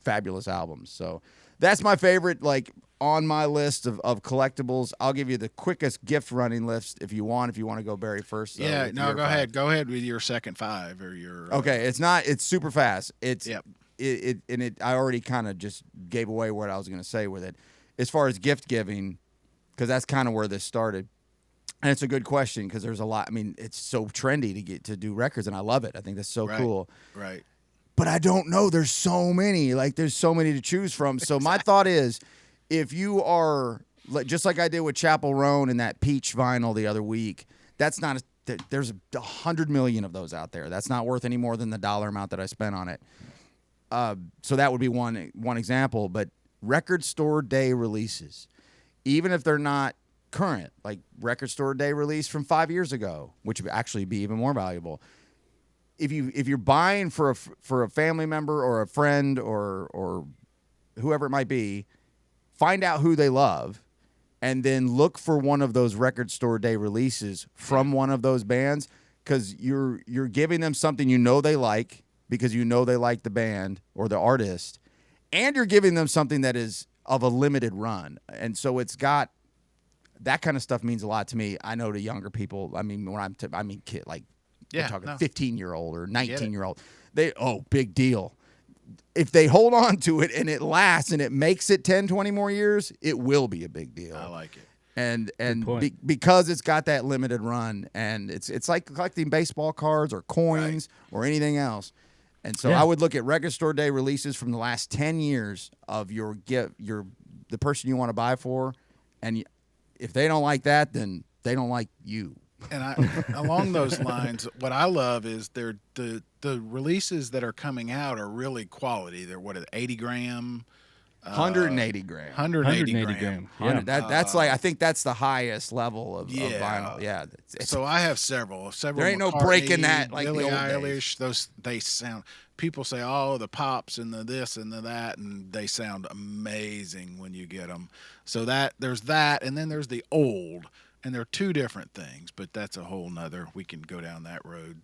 fabulous albums. So that's my favorite, like, on my list of collectibles. I'll give you the quickest gift running list if you want to go Barry first. Yeah, no, go ahead. Go ahead with your second 5 or your. Okay, it's super fast. Yep. I already kind of just gave away what I was going to say with it. As far as gift giving, because that's kind of where this started. And it's a good question because there's a lot. I mean, it's so trendy to do records, and I love it. I think that's so cool. Right. But I don't know. There's so many. Like, there's so many to choose from. So my thought is, if you are, just like I did with Chapel Roan and that Peach vinyl the other week, that's not there's 100 million of those out there. That's not worth any more than the dollar amount that I spent on it. So that would be one example. But record store day releases, even if they're not current, like record store day release from 5 years ago, which would actually be even more valuable. If you're buying for a family member or a friend or whoever it might be, find out who they love, and then look for one of those record store day releases from one of those bands, because you're giving them something they like because they like the band or the artist, and you're giving them something that is of a limited run. And so it's got that kind of stuff means a lot to me. I know to younger people. I mean, when kid, like, we're talking 15-year-old or 19-year-old. Big deal. If they hold on to it and it lasts and it makes it 10, 20 more years, it will be a big deal. I like it. And because it's got that limited run, and it's like collecting baseball cards or coins or anything else. And so I would look at record store day releases from the last 10 years of the person you want to buy for, and if they don't like that, then they don't like you. And along those lines, what I love is the releases that are coming out are really quality. They're 80 gram, 180 gram, 180 gram. Yeah. That's like, I think that's the highest level of vinyl. Yeah. So I have several. There ain't no McCartney, breaking that like Billie the old Eilish. Days. They sound. People say, "Oh, the pops and the this and the that," and they sound amazing when you get them. So there's that, and then there's the old. And they're two different things, but that's a whole nother. We can go down that road.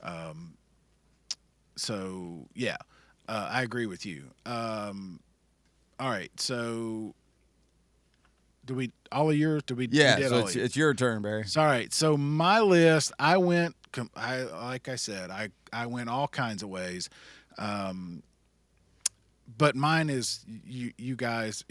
I agree with you. All right, so all of yours? Yeah, so it's your turn, Barry. All right, so my list, I went all kinds of ways, but mine is you guys.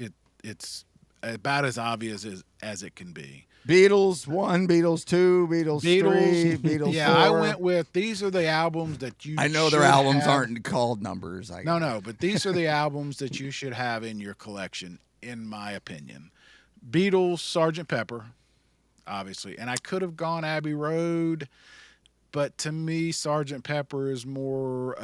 It's about as obvious as it can be. Beatles 1, Beatles 2, Beatles 3, Beatles 4. I went with, these are the albums that you I know their albums aren't called numbers. No, but these are the albums that you should have in your collection, in my opinion. Beatles, Sgt. Pepper, obviously. And I could have gone Abbey Road, but to me, Sgt. Pepper is more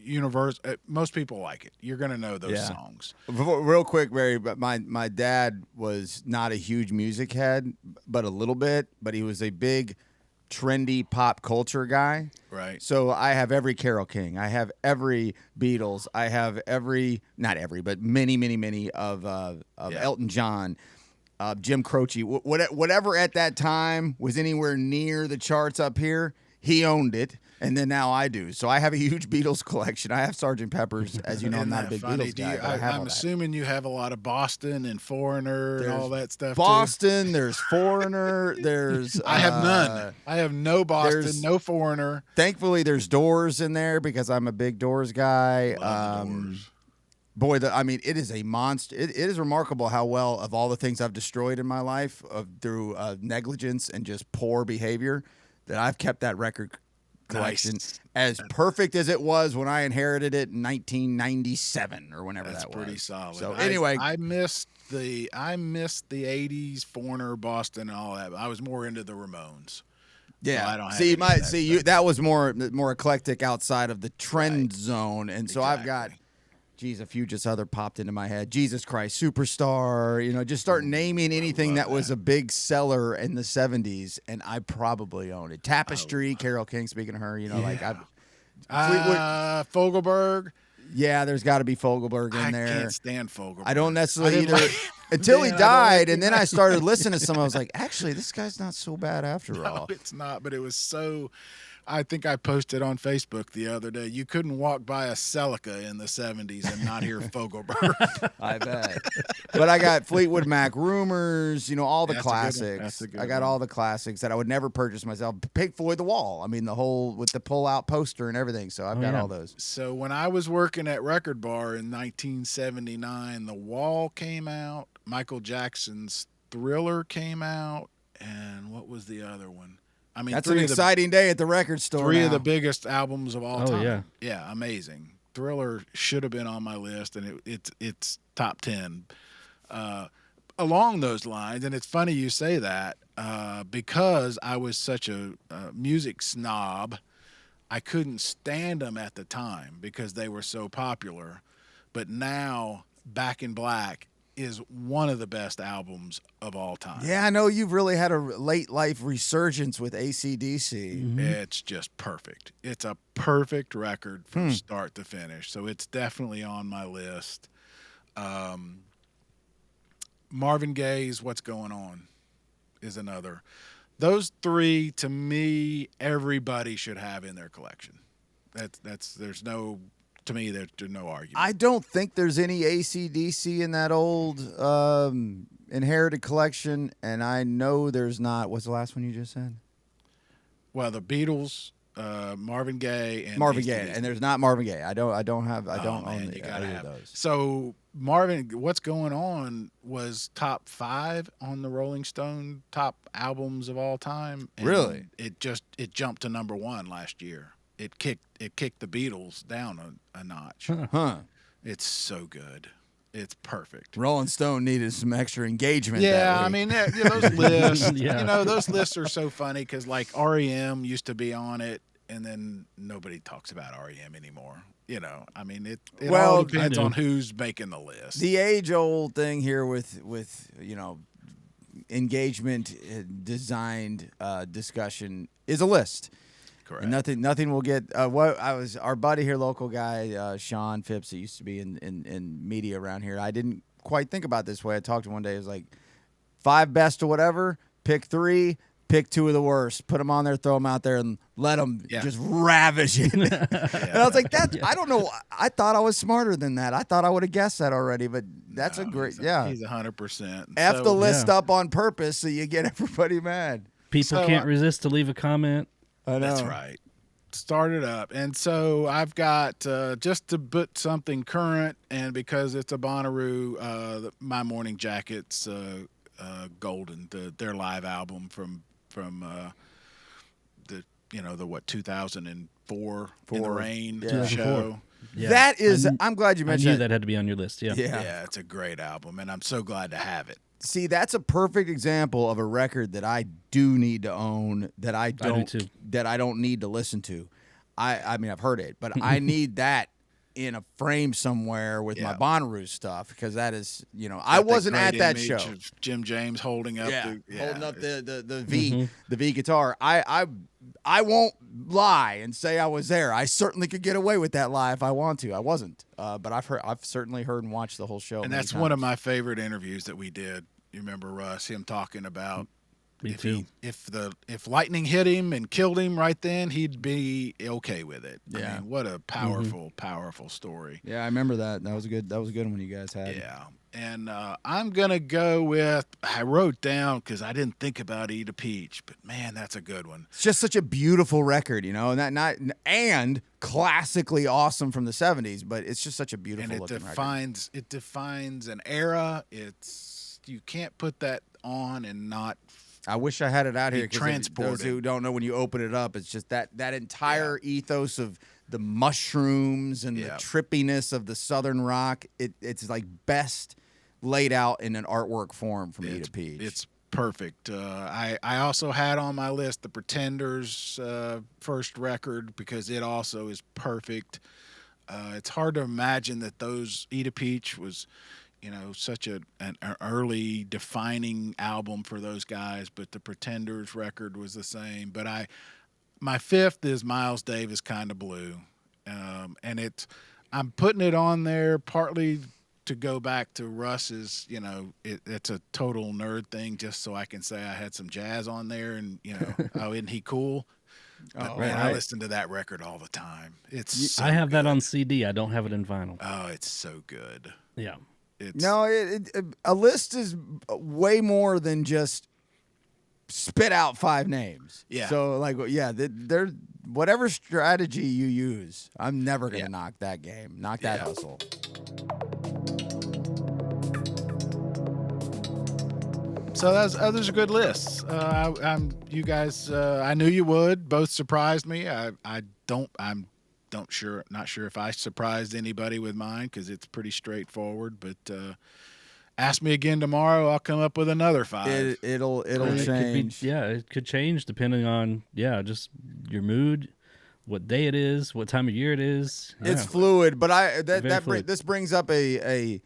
universe. Most people like it. You're going to know those songs. Real quick, Barry, but my dad was not a huge music head, but a little bit, but he was a big trendy pop culture guy. Right. So I have every Carole King. I have every Beatles. I have not every, but many of Elton John, Jim Croce, whatever at that time was anywhere near the charts up here, he owned it. And then now I do. So I have a huge Beatles collection. I have Sgt. Pepper's. As you know, I'm not a big Beatles guy. I'm assuming you have a lot of Boston and Foreigner and all that stuff. Boston, too. There's Foreigner, there's... I have none. I have no Boston, no Foreigner. Thankfully, there's Doors in there because I'm a big Doors guy. Doors. Boy, it is a monster. It is remarkable how well, of all the things I've destroyed in my life through negligence and just poor behavior, that I've kept that record collection, Nice. as perfect as it was when I inherited it in 1997 or whenever That's that was. pretty solid. So anyway, I missed the 80s, Foreigner, Boston, and all that. I was more into the Ramones. yeah. So I don't have any of that stuff. That was more eclectic outside of the trend zone, and so I've got. Geez, a few just other popped into my head. Jesus Christ, Superstar, just start naming anything that was a big seller in the 70s, and I probably own it. Tapestry, Carole King, speaking of her, Fogelberg. Yeah, there's got to be Fogelberg in there. I can't stand Fogelberg. I don't necessarily either. Until he died, and then I started listening to some. I was like, actually, this guy's not so bad after all. It's not, but it was so. I think I posted on Facebook the other day. You couldn't walk by a Celica in the 70s and not hear Fogelberg. I bet. But I got Fleetwood Mac, Rumors, all the classics. That's a good I got all the classics that I would never purchase myself. Pink Floyd, The Wall. I mean, the whole with the pull-out poster and everything. So I've got all those. So when I was working at Record Bar in 1979, The Wall came out. Michael Jackson's Thriller came out. And what was the other one? I mean, that's an exciting day at the record store. Three of the biggest albums of all time. Yeah. Yeah, amazing. Thriller should have been on my list, and it's top 10. Along those lines, and it's funny you say that, because I was such a music snob, I couldn't stand them at the time because they were so popular. But now, Back in Black is one of the best albums of all time. Yeah, I know you've really had a late life resurgence with AC/DC. Mm-hmm. It's just perfect. It's a perfect record from start to finish. So it's definitely on my list. Marvin Gaye's What's Going On is another. Those three, to me, everybody should have in their collection. There's no argument. I don't think there's any AC/DC in that old inherited collection, and I know there's not. What's the last one you just said? Well, the Beatles, Marvin Gaye, and Marvin AC/DC. Gaye, and there's not Marvin Gaye. I don't own you gotta have those. So Marvin, What's Going On was top 5 on the Rolling Stone top albums of all time. And really? It jumped to number 1 last year. It kicked the Beatles down a notch. Huh. It's so good. It's perfect. Rolling Stone needed some extra engagement. Yeah, that I week. mean, those lists. Yeah. Those lists are so funny because like REM used to be on it, and then nobody talks about REM anymore. I mean, it all depends on who's making the list. The age-old thing here with engagement designed discussion is a list. Correct. And nothing will get our buddy here, local guy, Sean Phipps, that used to be in media around here. I didn't quite think about it this way. I talked to him one day. It was like 5 best or whatever. Pick 3. Pick 2 of the worst. Put them on there. Throw them out there and let them just ravage it. And I was like, I don't know. I thought I was smarter than that. I thought I would have guessed that already. But that's a great. He's 100%. F the list up on purpose so you get everybody mad. People can't resist to leave a comment. I know. That's right. Start it up. And so I've got, just to put something current, and because it's a Bonnaroo, My Morning Jacket's Golden, their live album from the 2004 In the Rain show. Yeah. That is, I'm glad you mentioned I knew that had to be on your list. Yeah. Yeah, it's a great album, and I'm so glad to have it. See, that's a perfect example of a record that I do need to own that I do too. that I don't need to listen to. I mean, I've heard it, but I need that in a frame somewhere with my Bonnaroo stuff because that is, I wasn't at that show. Of Jim James holding up the V guitar. I won't lie and say I was there. I certainly could get away with that lie if I want to. I wasn't, but I've certainly heard and watched the whole show. And that's one of my favorite interviews that we did. You remember Russ? Him talking about Me too. If lightning hit him and killed him right then, he'd be okay with it. Yeah. I mean, what a powerful story. Yeah, I remember that. That was a good one you guys had. Yeah. And I'm going to go with, I wrote down because I didn't think about Eat a Peach, but man, that's a good one. It's just such a beautiful record, and classically awesome from the 70s, but it's just such a beautiful looking record. It defines an era. You can't put that on and not I wish I had it out here because transported. those who don't know, when you open it up, it's just that entire ethos of the mushrooms and the trippiness of the Southern rock. It's like best laid out in an artwork form from E to Peach. It's perfect. I also had on my list the Pretenders' first record because it also is perfect. It's hard to imagine that those E to Peach was, such an early defining album for those guys, but the Pretenders record was the same. But my fifth is Miles Davis, Kinda Blue, and I'm putting it on there partly to go back to Russ's. It's a total nerd thing, just so I can say I had some jazz on there, and oh, isn't he cool? But man, I listen to that record all the time. It's so I have good. that on CD. I don't have it in vinyl. Oh, it's so good. Yeah. A list is way more than just spit out 5 names. Yeah. So they're whatever strategy you use, I'm never gonna knock that game, knock that hustle. So those are good lists. You guys, I knew you would. Both surprised me. Not sure if I surprised anybody with mine because it's pretty straightforward. But ask me again tomorrow. I'll come up with another 5. It'll It change. could be, it could change depending on just your mood, what day it is, what time of year it is. Yeah. It's fluid, but Fluid. this brings up an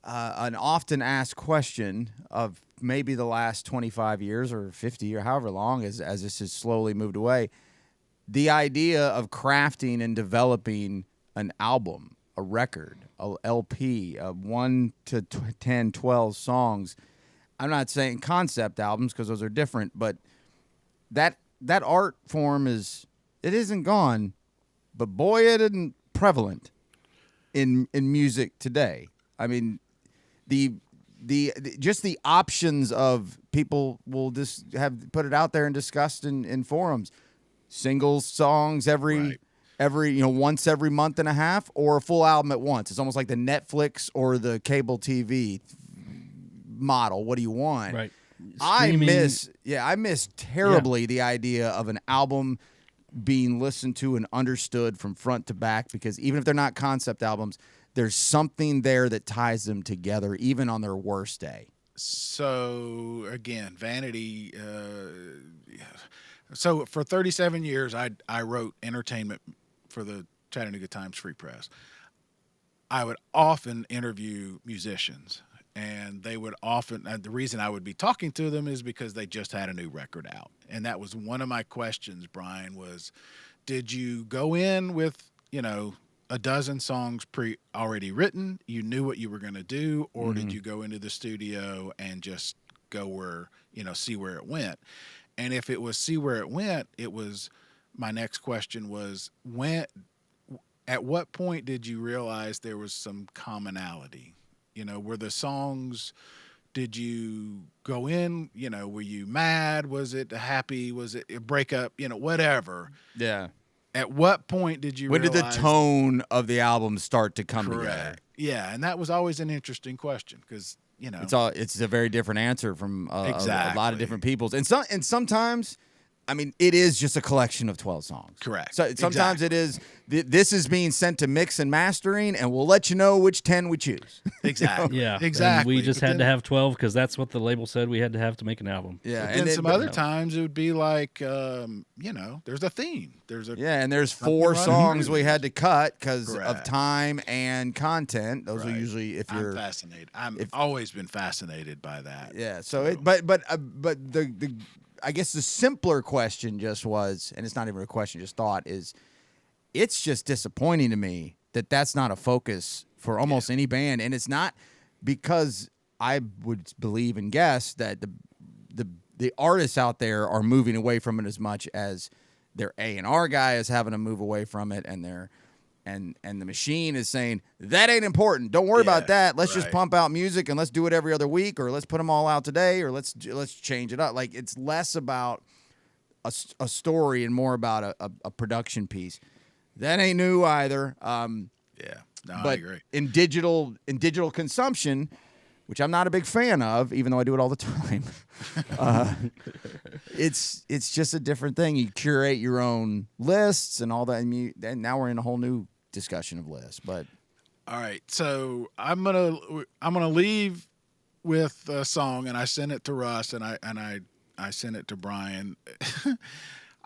often asked question of maybe the last 25 years or 50 or however long as this has slowly moved away. The idea of crafting and developing an album, a record, a LP, 1 to 10, 12 songs. I'm not saying concept albums because those are different, but that art form isn't gone, but boy, it isn't prevalent in music today. I mean, the just the options of people will just have put it out there and discussed in forums. Singles, songs every once every month and a half, or a full album at once. It's almost like the Netflix or the cable TV model. What do you want? Right. I miss terribly the idea of an album being listened to and understood from front to back, because even if they're not concept albums, there's something there that ties them together, even on their worst day. So again, vanity. So for 37 years, I wrote entertainment for the Chattanooga Times Free Press. I would often interview musicians, and they would often. The reason I would be talking to them is because they just had a new record out, and that was one of my questions. Bryan, was, did you go in with a dozen songs already written? You knew what you were going to do, or did you go into the studio and just go where see where it went? And if it was see where it went, my next question was, at what point did you realize there was some commonality? Were the songs, did you go in, were you mad? Was it happy? Was it a breakup? Whatever. Yeah. At what point did you realize? When did the tone of the album start to come together? Yeah, and that was always an interesting question because, it's a very different answer from a lot of different people's, and sometimes, I mean, it is just a collection of 12 songs. Correct. So sometimes it is. This is being sent to mix and mastering, and we'll let you know which 10 we choose. Exactly. Yeah, exactly. And we just had to have 12 because that's what the label said we had to have to make an album. Yeah, and then some other times it would be like, there's a theme. And there's 4 songs we had to cut because of time and content. Those are usually I'm fascinated. I've always been fascinated by that. Yeah. So but the I guess the simpler question just was, and it's not even a question, just thought is, it's just disappointing to me that that's not a focus for almost any band, and it's not because I would believe and guess that the artists out there are moving away from it as much as their A&R guy is having to move away from it, and the machine is saying that ain't important. Don't worry about that. Let's just pump out music and let's do it every other week, or let's put them all out today, or let's change it up. Like, it's less about a story and more about a production piece. That ain't new either. I agree. In digital consumption, which I'm not a big fan of, even though I do it all the time. It's just a different thing. You curate your own lists and all that, and now we're in a whole new discussion of lists. But all right, so I'm gonna leave with a song, and I sent it to Russ, and I sent it to Bryan.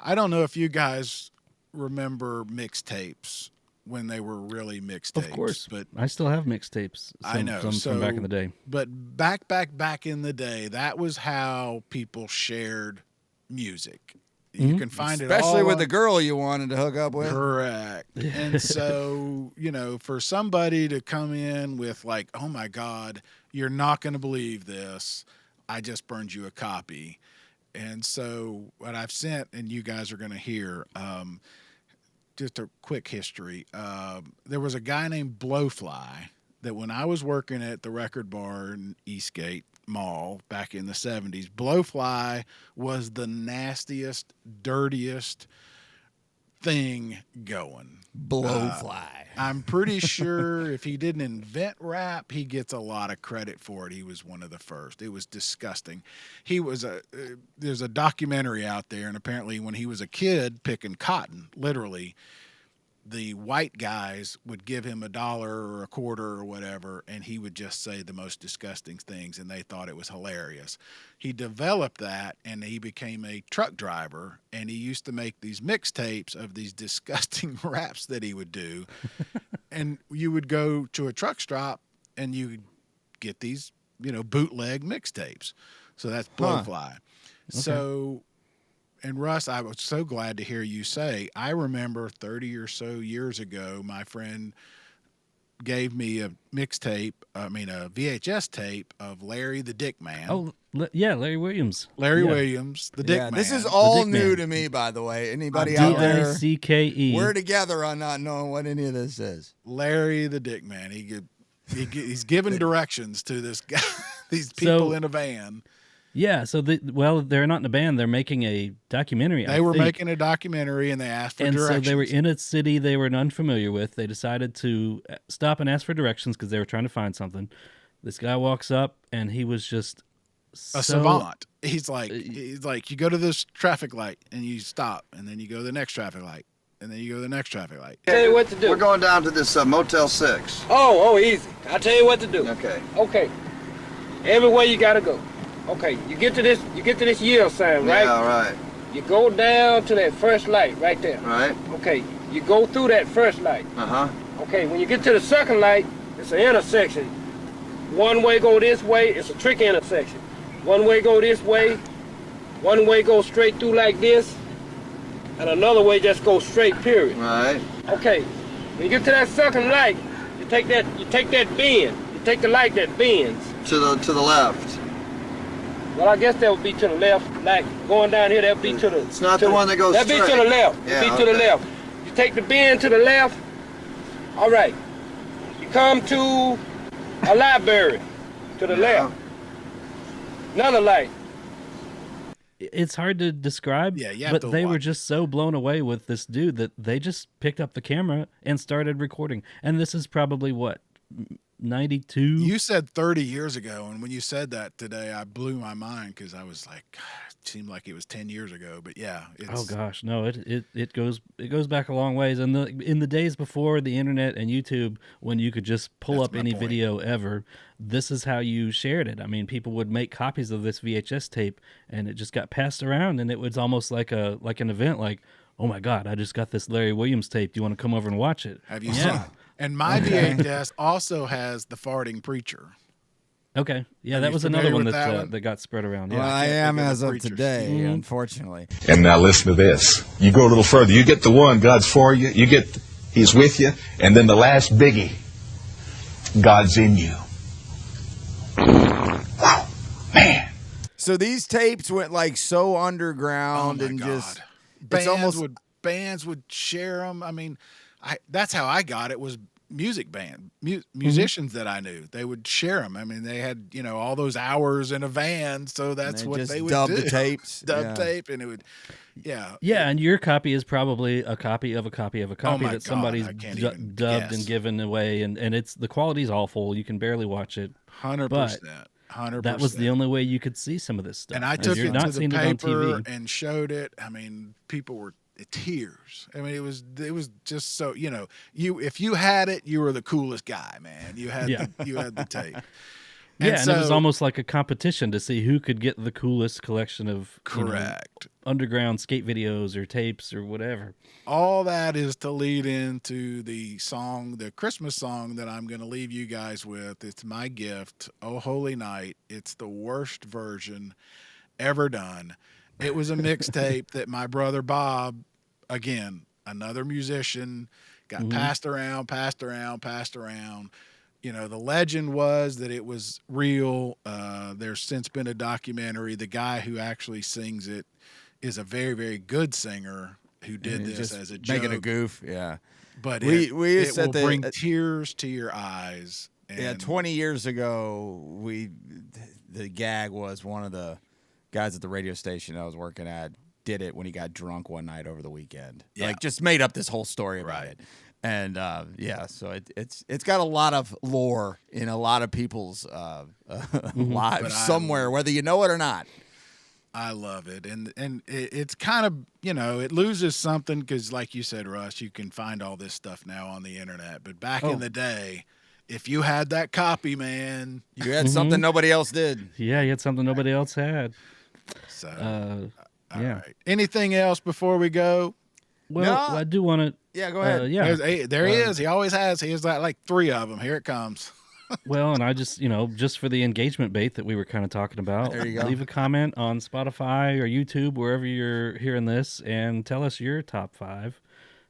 I don't know if you guys remember mixtapes when they were really mixtapes. Of course, but I still have mixtapes. I know from back in the day. But back in the day, that was how people shared music. You can find it especially all with the girl you wanted to hook up with. Correct. And so, for somebody to come in with like, oh my God, you're not going to believe this. I just burned you a copy. And so what I've sent, and you guys are going to hear, just a quick history. There was a guy named Blowfly that when I was working at the record bar in Eastgate Mall back in the 70s, Blowfly was the nastiest, dirtiest thing going. Blowfly. I'm pretty sure if he didn't invent rap, he gets a lot of credit for it. He was one of the first. It was disgusting. There's a documentary out there, and apparently when he was a kid picking cotton, literally, the white guys would give him $1 or a quarter or whatever, and he would just say the most disgusting things, and they thought it was hilarious. He developed that, and he became a truck driver, and he used to make these mixtapes of these disgusting raps that he would do. And you would go to a truck stop, and you would get these, bootleg mixtapes. So that's Blowfly. Okay. So... And Russ, I was so glad to hear you say, I remember 30 or so years ago, my friend gave me a VHS tape of Larry the Dick Man. Oh, yeah, Larry Williams. Williams, the Dick Man. This is all new to me, by the way. Anybody out there? Dicke. We're together on not knowing what any of this is. Larry the Dick Man. He's giving directions to this guy, these people in a van. Yeah, so they're not in a band. They're making a documentary. They were making a documentary, and they asked for directions. And so they were in a city they were unfamiliar with. They decided to stop and ask for directions because they were trying to find something. This guy walks up, and he was just a savant. He's like, you go to this traffic light, and you stop, and then you go to the next traffic light, and then you go to the next traffic light. Tell you what to do. We're going down to this Motel 6. Oh, easy. I'll tell you what to do. Okay. Everywhere you gotta go. Okay, you get to this yield sign, right? Yeah, right. You go down to that first light right there. Right. Okay, you go through that first light. Uh-huh. Okay, when you get to the second light, it's an intersection. One way go this way, it's a tricky intersection. One way go this way, one way go straight through like this, and another way just go straight, period. Right. Okay, when you get to that second light, you take that bend. You take the light that bends. To the left. Well, I guess that would be to the left. Like going down here, that would be to the... It's not the one that goes straight. That would be to the left. Yeah, to the left. You take the bend to the left. All right. You come to a library to the left. Another light. It's hard to describe, but they were just so blown away with this dude that they just picked up the camera and started recording. And this is probably, 92? You said 30 years ago, and when you said that today, I blew my mind because I was like, God, it seemed like it was 10 years ago. But yeah, oh gosh, no, it goes back a long ways. And in the days before the internet and YouTube, when you could just pull up any video ever, this is how you shared it. I mean, people would make copies of this VHS tape, and it just got passed around, and it was almost like an event. Like, oh my God, I just got this Larry Williams tape. Do you want to come over and watch it? Have you seen it? And my VHS also has the farting preacher. Okay. Yeah, that was another one that got spread around. Yeah. Well, I am as of today, unfortunately. And now listen to this. You go a little further. You get the one, God's for you. You get, He's with you. And then the last biggie, God's in you. Man. So these tapes went like so underground and just... Bands would share them. I mean... that's how I got it, was music band musicians that I knew. They would share them. I mean, they had, you know, all those hours in a van, so that's what they would dub do. the tapes. Tape, and it would, yeah. And your copy is probably a copy of a copy of a copy that somebody's dubbed and given away, and it's the quality's awful. You can barely watch it. 100%. 100%. That was the only way you could see some of this stuff. And I took it to the paper TV. and showed it. I mean, people were tears. I mean, it was just so, you know, if you had it, you were the coolest guy, man. You had the tape. And it was almost like a competition to see who could get the coolest collection of underground skate videos or tapes or whatever. All that is to lead into the Christmas song that I'm going to leave you guys with. It's my gift, Oh Holy Night. It's the worst version ever done. It was a mixtape that my brother Bob, again, another musician, got passed around. You know, the legend was that it was real. There's since been a documentary. The guy who actually sings it is a very, very good singer who did this as a joke. Making a goof, yeah. But it will bring tears to your eyes. And 20 years ago, the gag was one of the guys at the radio station I was working at did it when he got drunk one night over the weekend. Yeah. Like, just made up this whole story about it. And so it's got a lot of lore in a lot of people's lives somewhere, whether you know it or not. I love it, and it's kind of, you know, it loses something because, like you said, Russ, you can find all this stuff now on the internet. But back in the day, if you had that copy, man, you had something nobody else did. Yeah, you had something nobody else had. So, all right. Anything else before we go? Well, I do want to. Yeah, go ahead. There he is. He always has. He has like 3 of them. Here it comes. Well, and I just, just for the engagement bait that we were kind of talking about, there you go. Leave a comment on Spotify or YouTube, wherever you're hearing this, and tell us your top 5.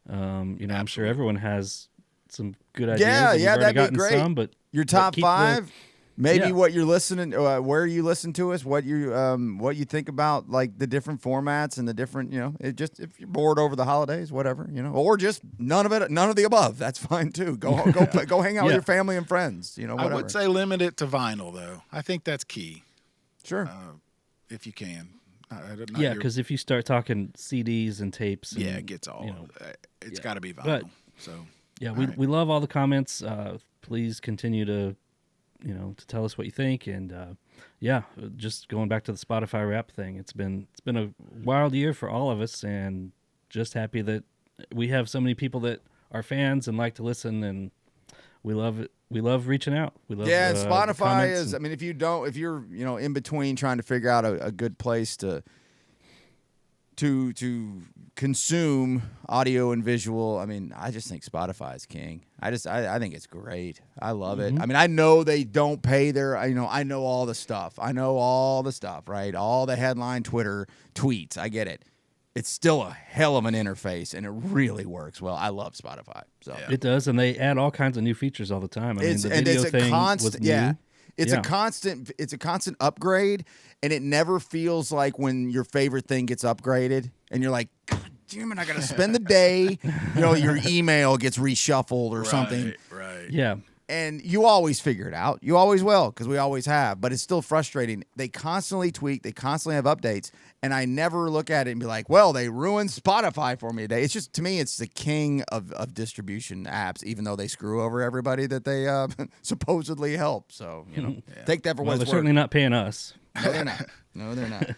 I'm sure everyone has some good ideas. Yeah, that'd be great. Some, but your top 5. Maybe what you're listening, where you listen to us, what you think about, like the different formats and the different, if you're bored over the holidays, whatever, or just none of the above. That's fine too. Go hang out with your family and friends. Whatever. I would say limit it to vinyl though. I think that's key. Sure, if you can. Because if you start talking CDs and tapes, and, it gets all. It's got to be vinyl. But, so we love all the comments. Please continue to tell us what you think, and just going back to the Spotify Wrap thing, it's been a wild year for all of us, and just happy that we have so many people that are fans and like to listen, and we love it. We love reaching out. We love and Spotify is. I mean, if you're in between trying to figure out a good place to consume audio and visual, I mean, I just think Spotify is king. I think it's great. I love it. I mean, I know they don't pay their, I know all the stuff. Right? All the headline Twitter tweets. I get it. It's still a hell of an interface, and it really works well. I love Spotify. So it does, and they add all kinds of new features all the time. I mean, the video thing was new. Yeah. It's a constant upgrade, and it never feels like when your favorite thing gets upgraded and you're like, God damn it, I got to spend the day, your email gets reshuffled or something. Right. Yeah. And you always figure it out. You always will, because we always have. But it's still frustrating. They constantly tweak. They constantly have updates. And I never look at it and be like, well, they ruined Spotify for me today. It's just, to me, it's the king of distribution apps, even though they screw over everybody that they supposedly help. So, take that for what it's worth. They're certainly not paying us. No, they're not.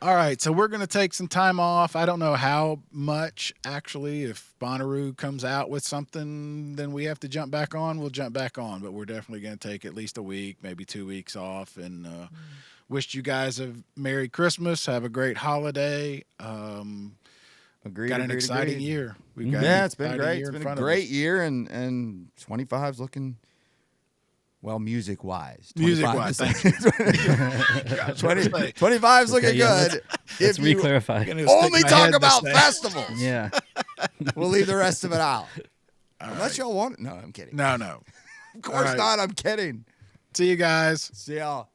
All right, so we're going to take some time off. I don't know how much, actually. If Bonnaroo comes out with something, then we have to jump back on. We'll jump back on, but we're definitely going to take at least a week, maybe 2 weeks off, and wish you guys a Merry Christmas. Have a great holiday. Agreed. Got an exciting year. It's been great. It's been a great year, and 25's looking... Well, music-wise. 25's looking good. Let's re-clarify. Only talk about festivals. Yeah. We'll leave the rest of it out. Unless y'all want it. No, I'm kidding. No. Of course not. I'm kidding. See you guys. See y'all.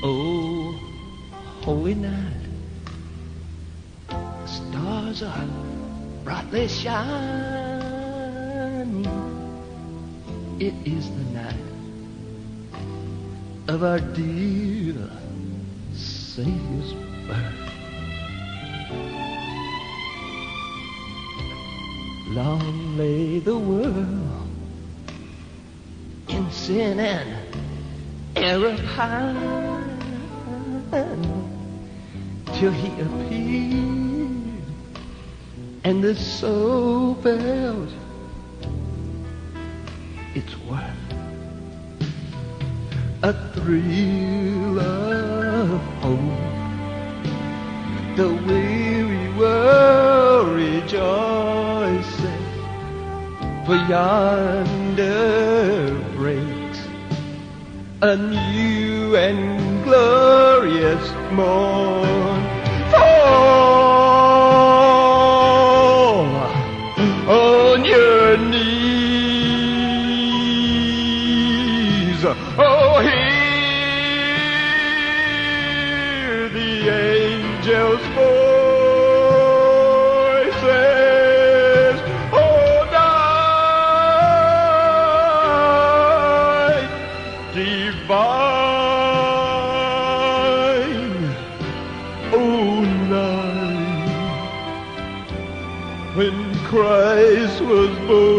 Oh, holy night. The stars are brightly shining. It is the night of our dear Savior's birth. Long lay the world in sin and error pine, till he appeared and the soul felt its worth. A thrill of hope, the weary world rejoices, for yonder breaks a new and glorious morn. Fall on your knees, oh, hear the angels' voices, oh, night divine, oh, night when Christ was born.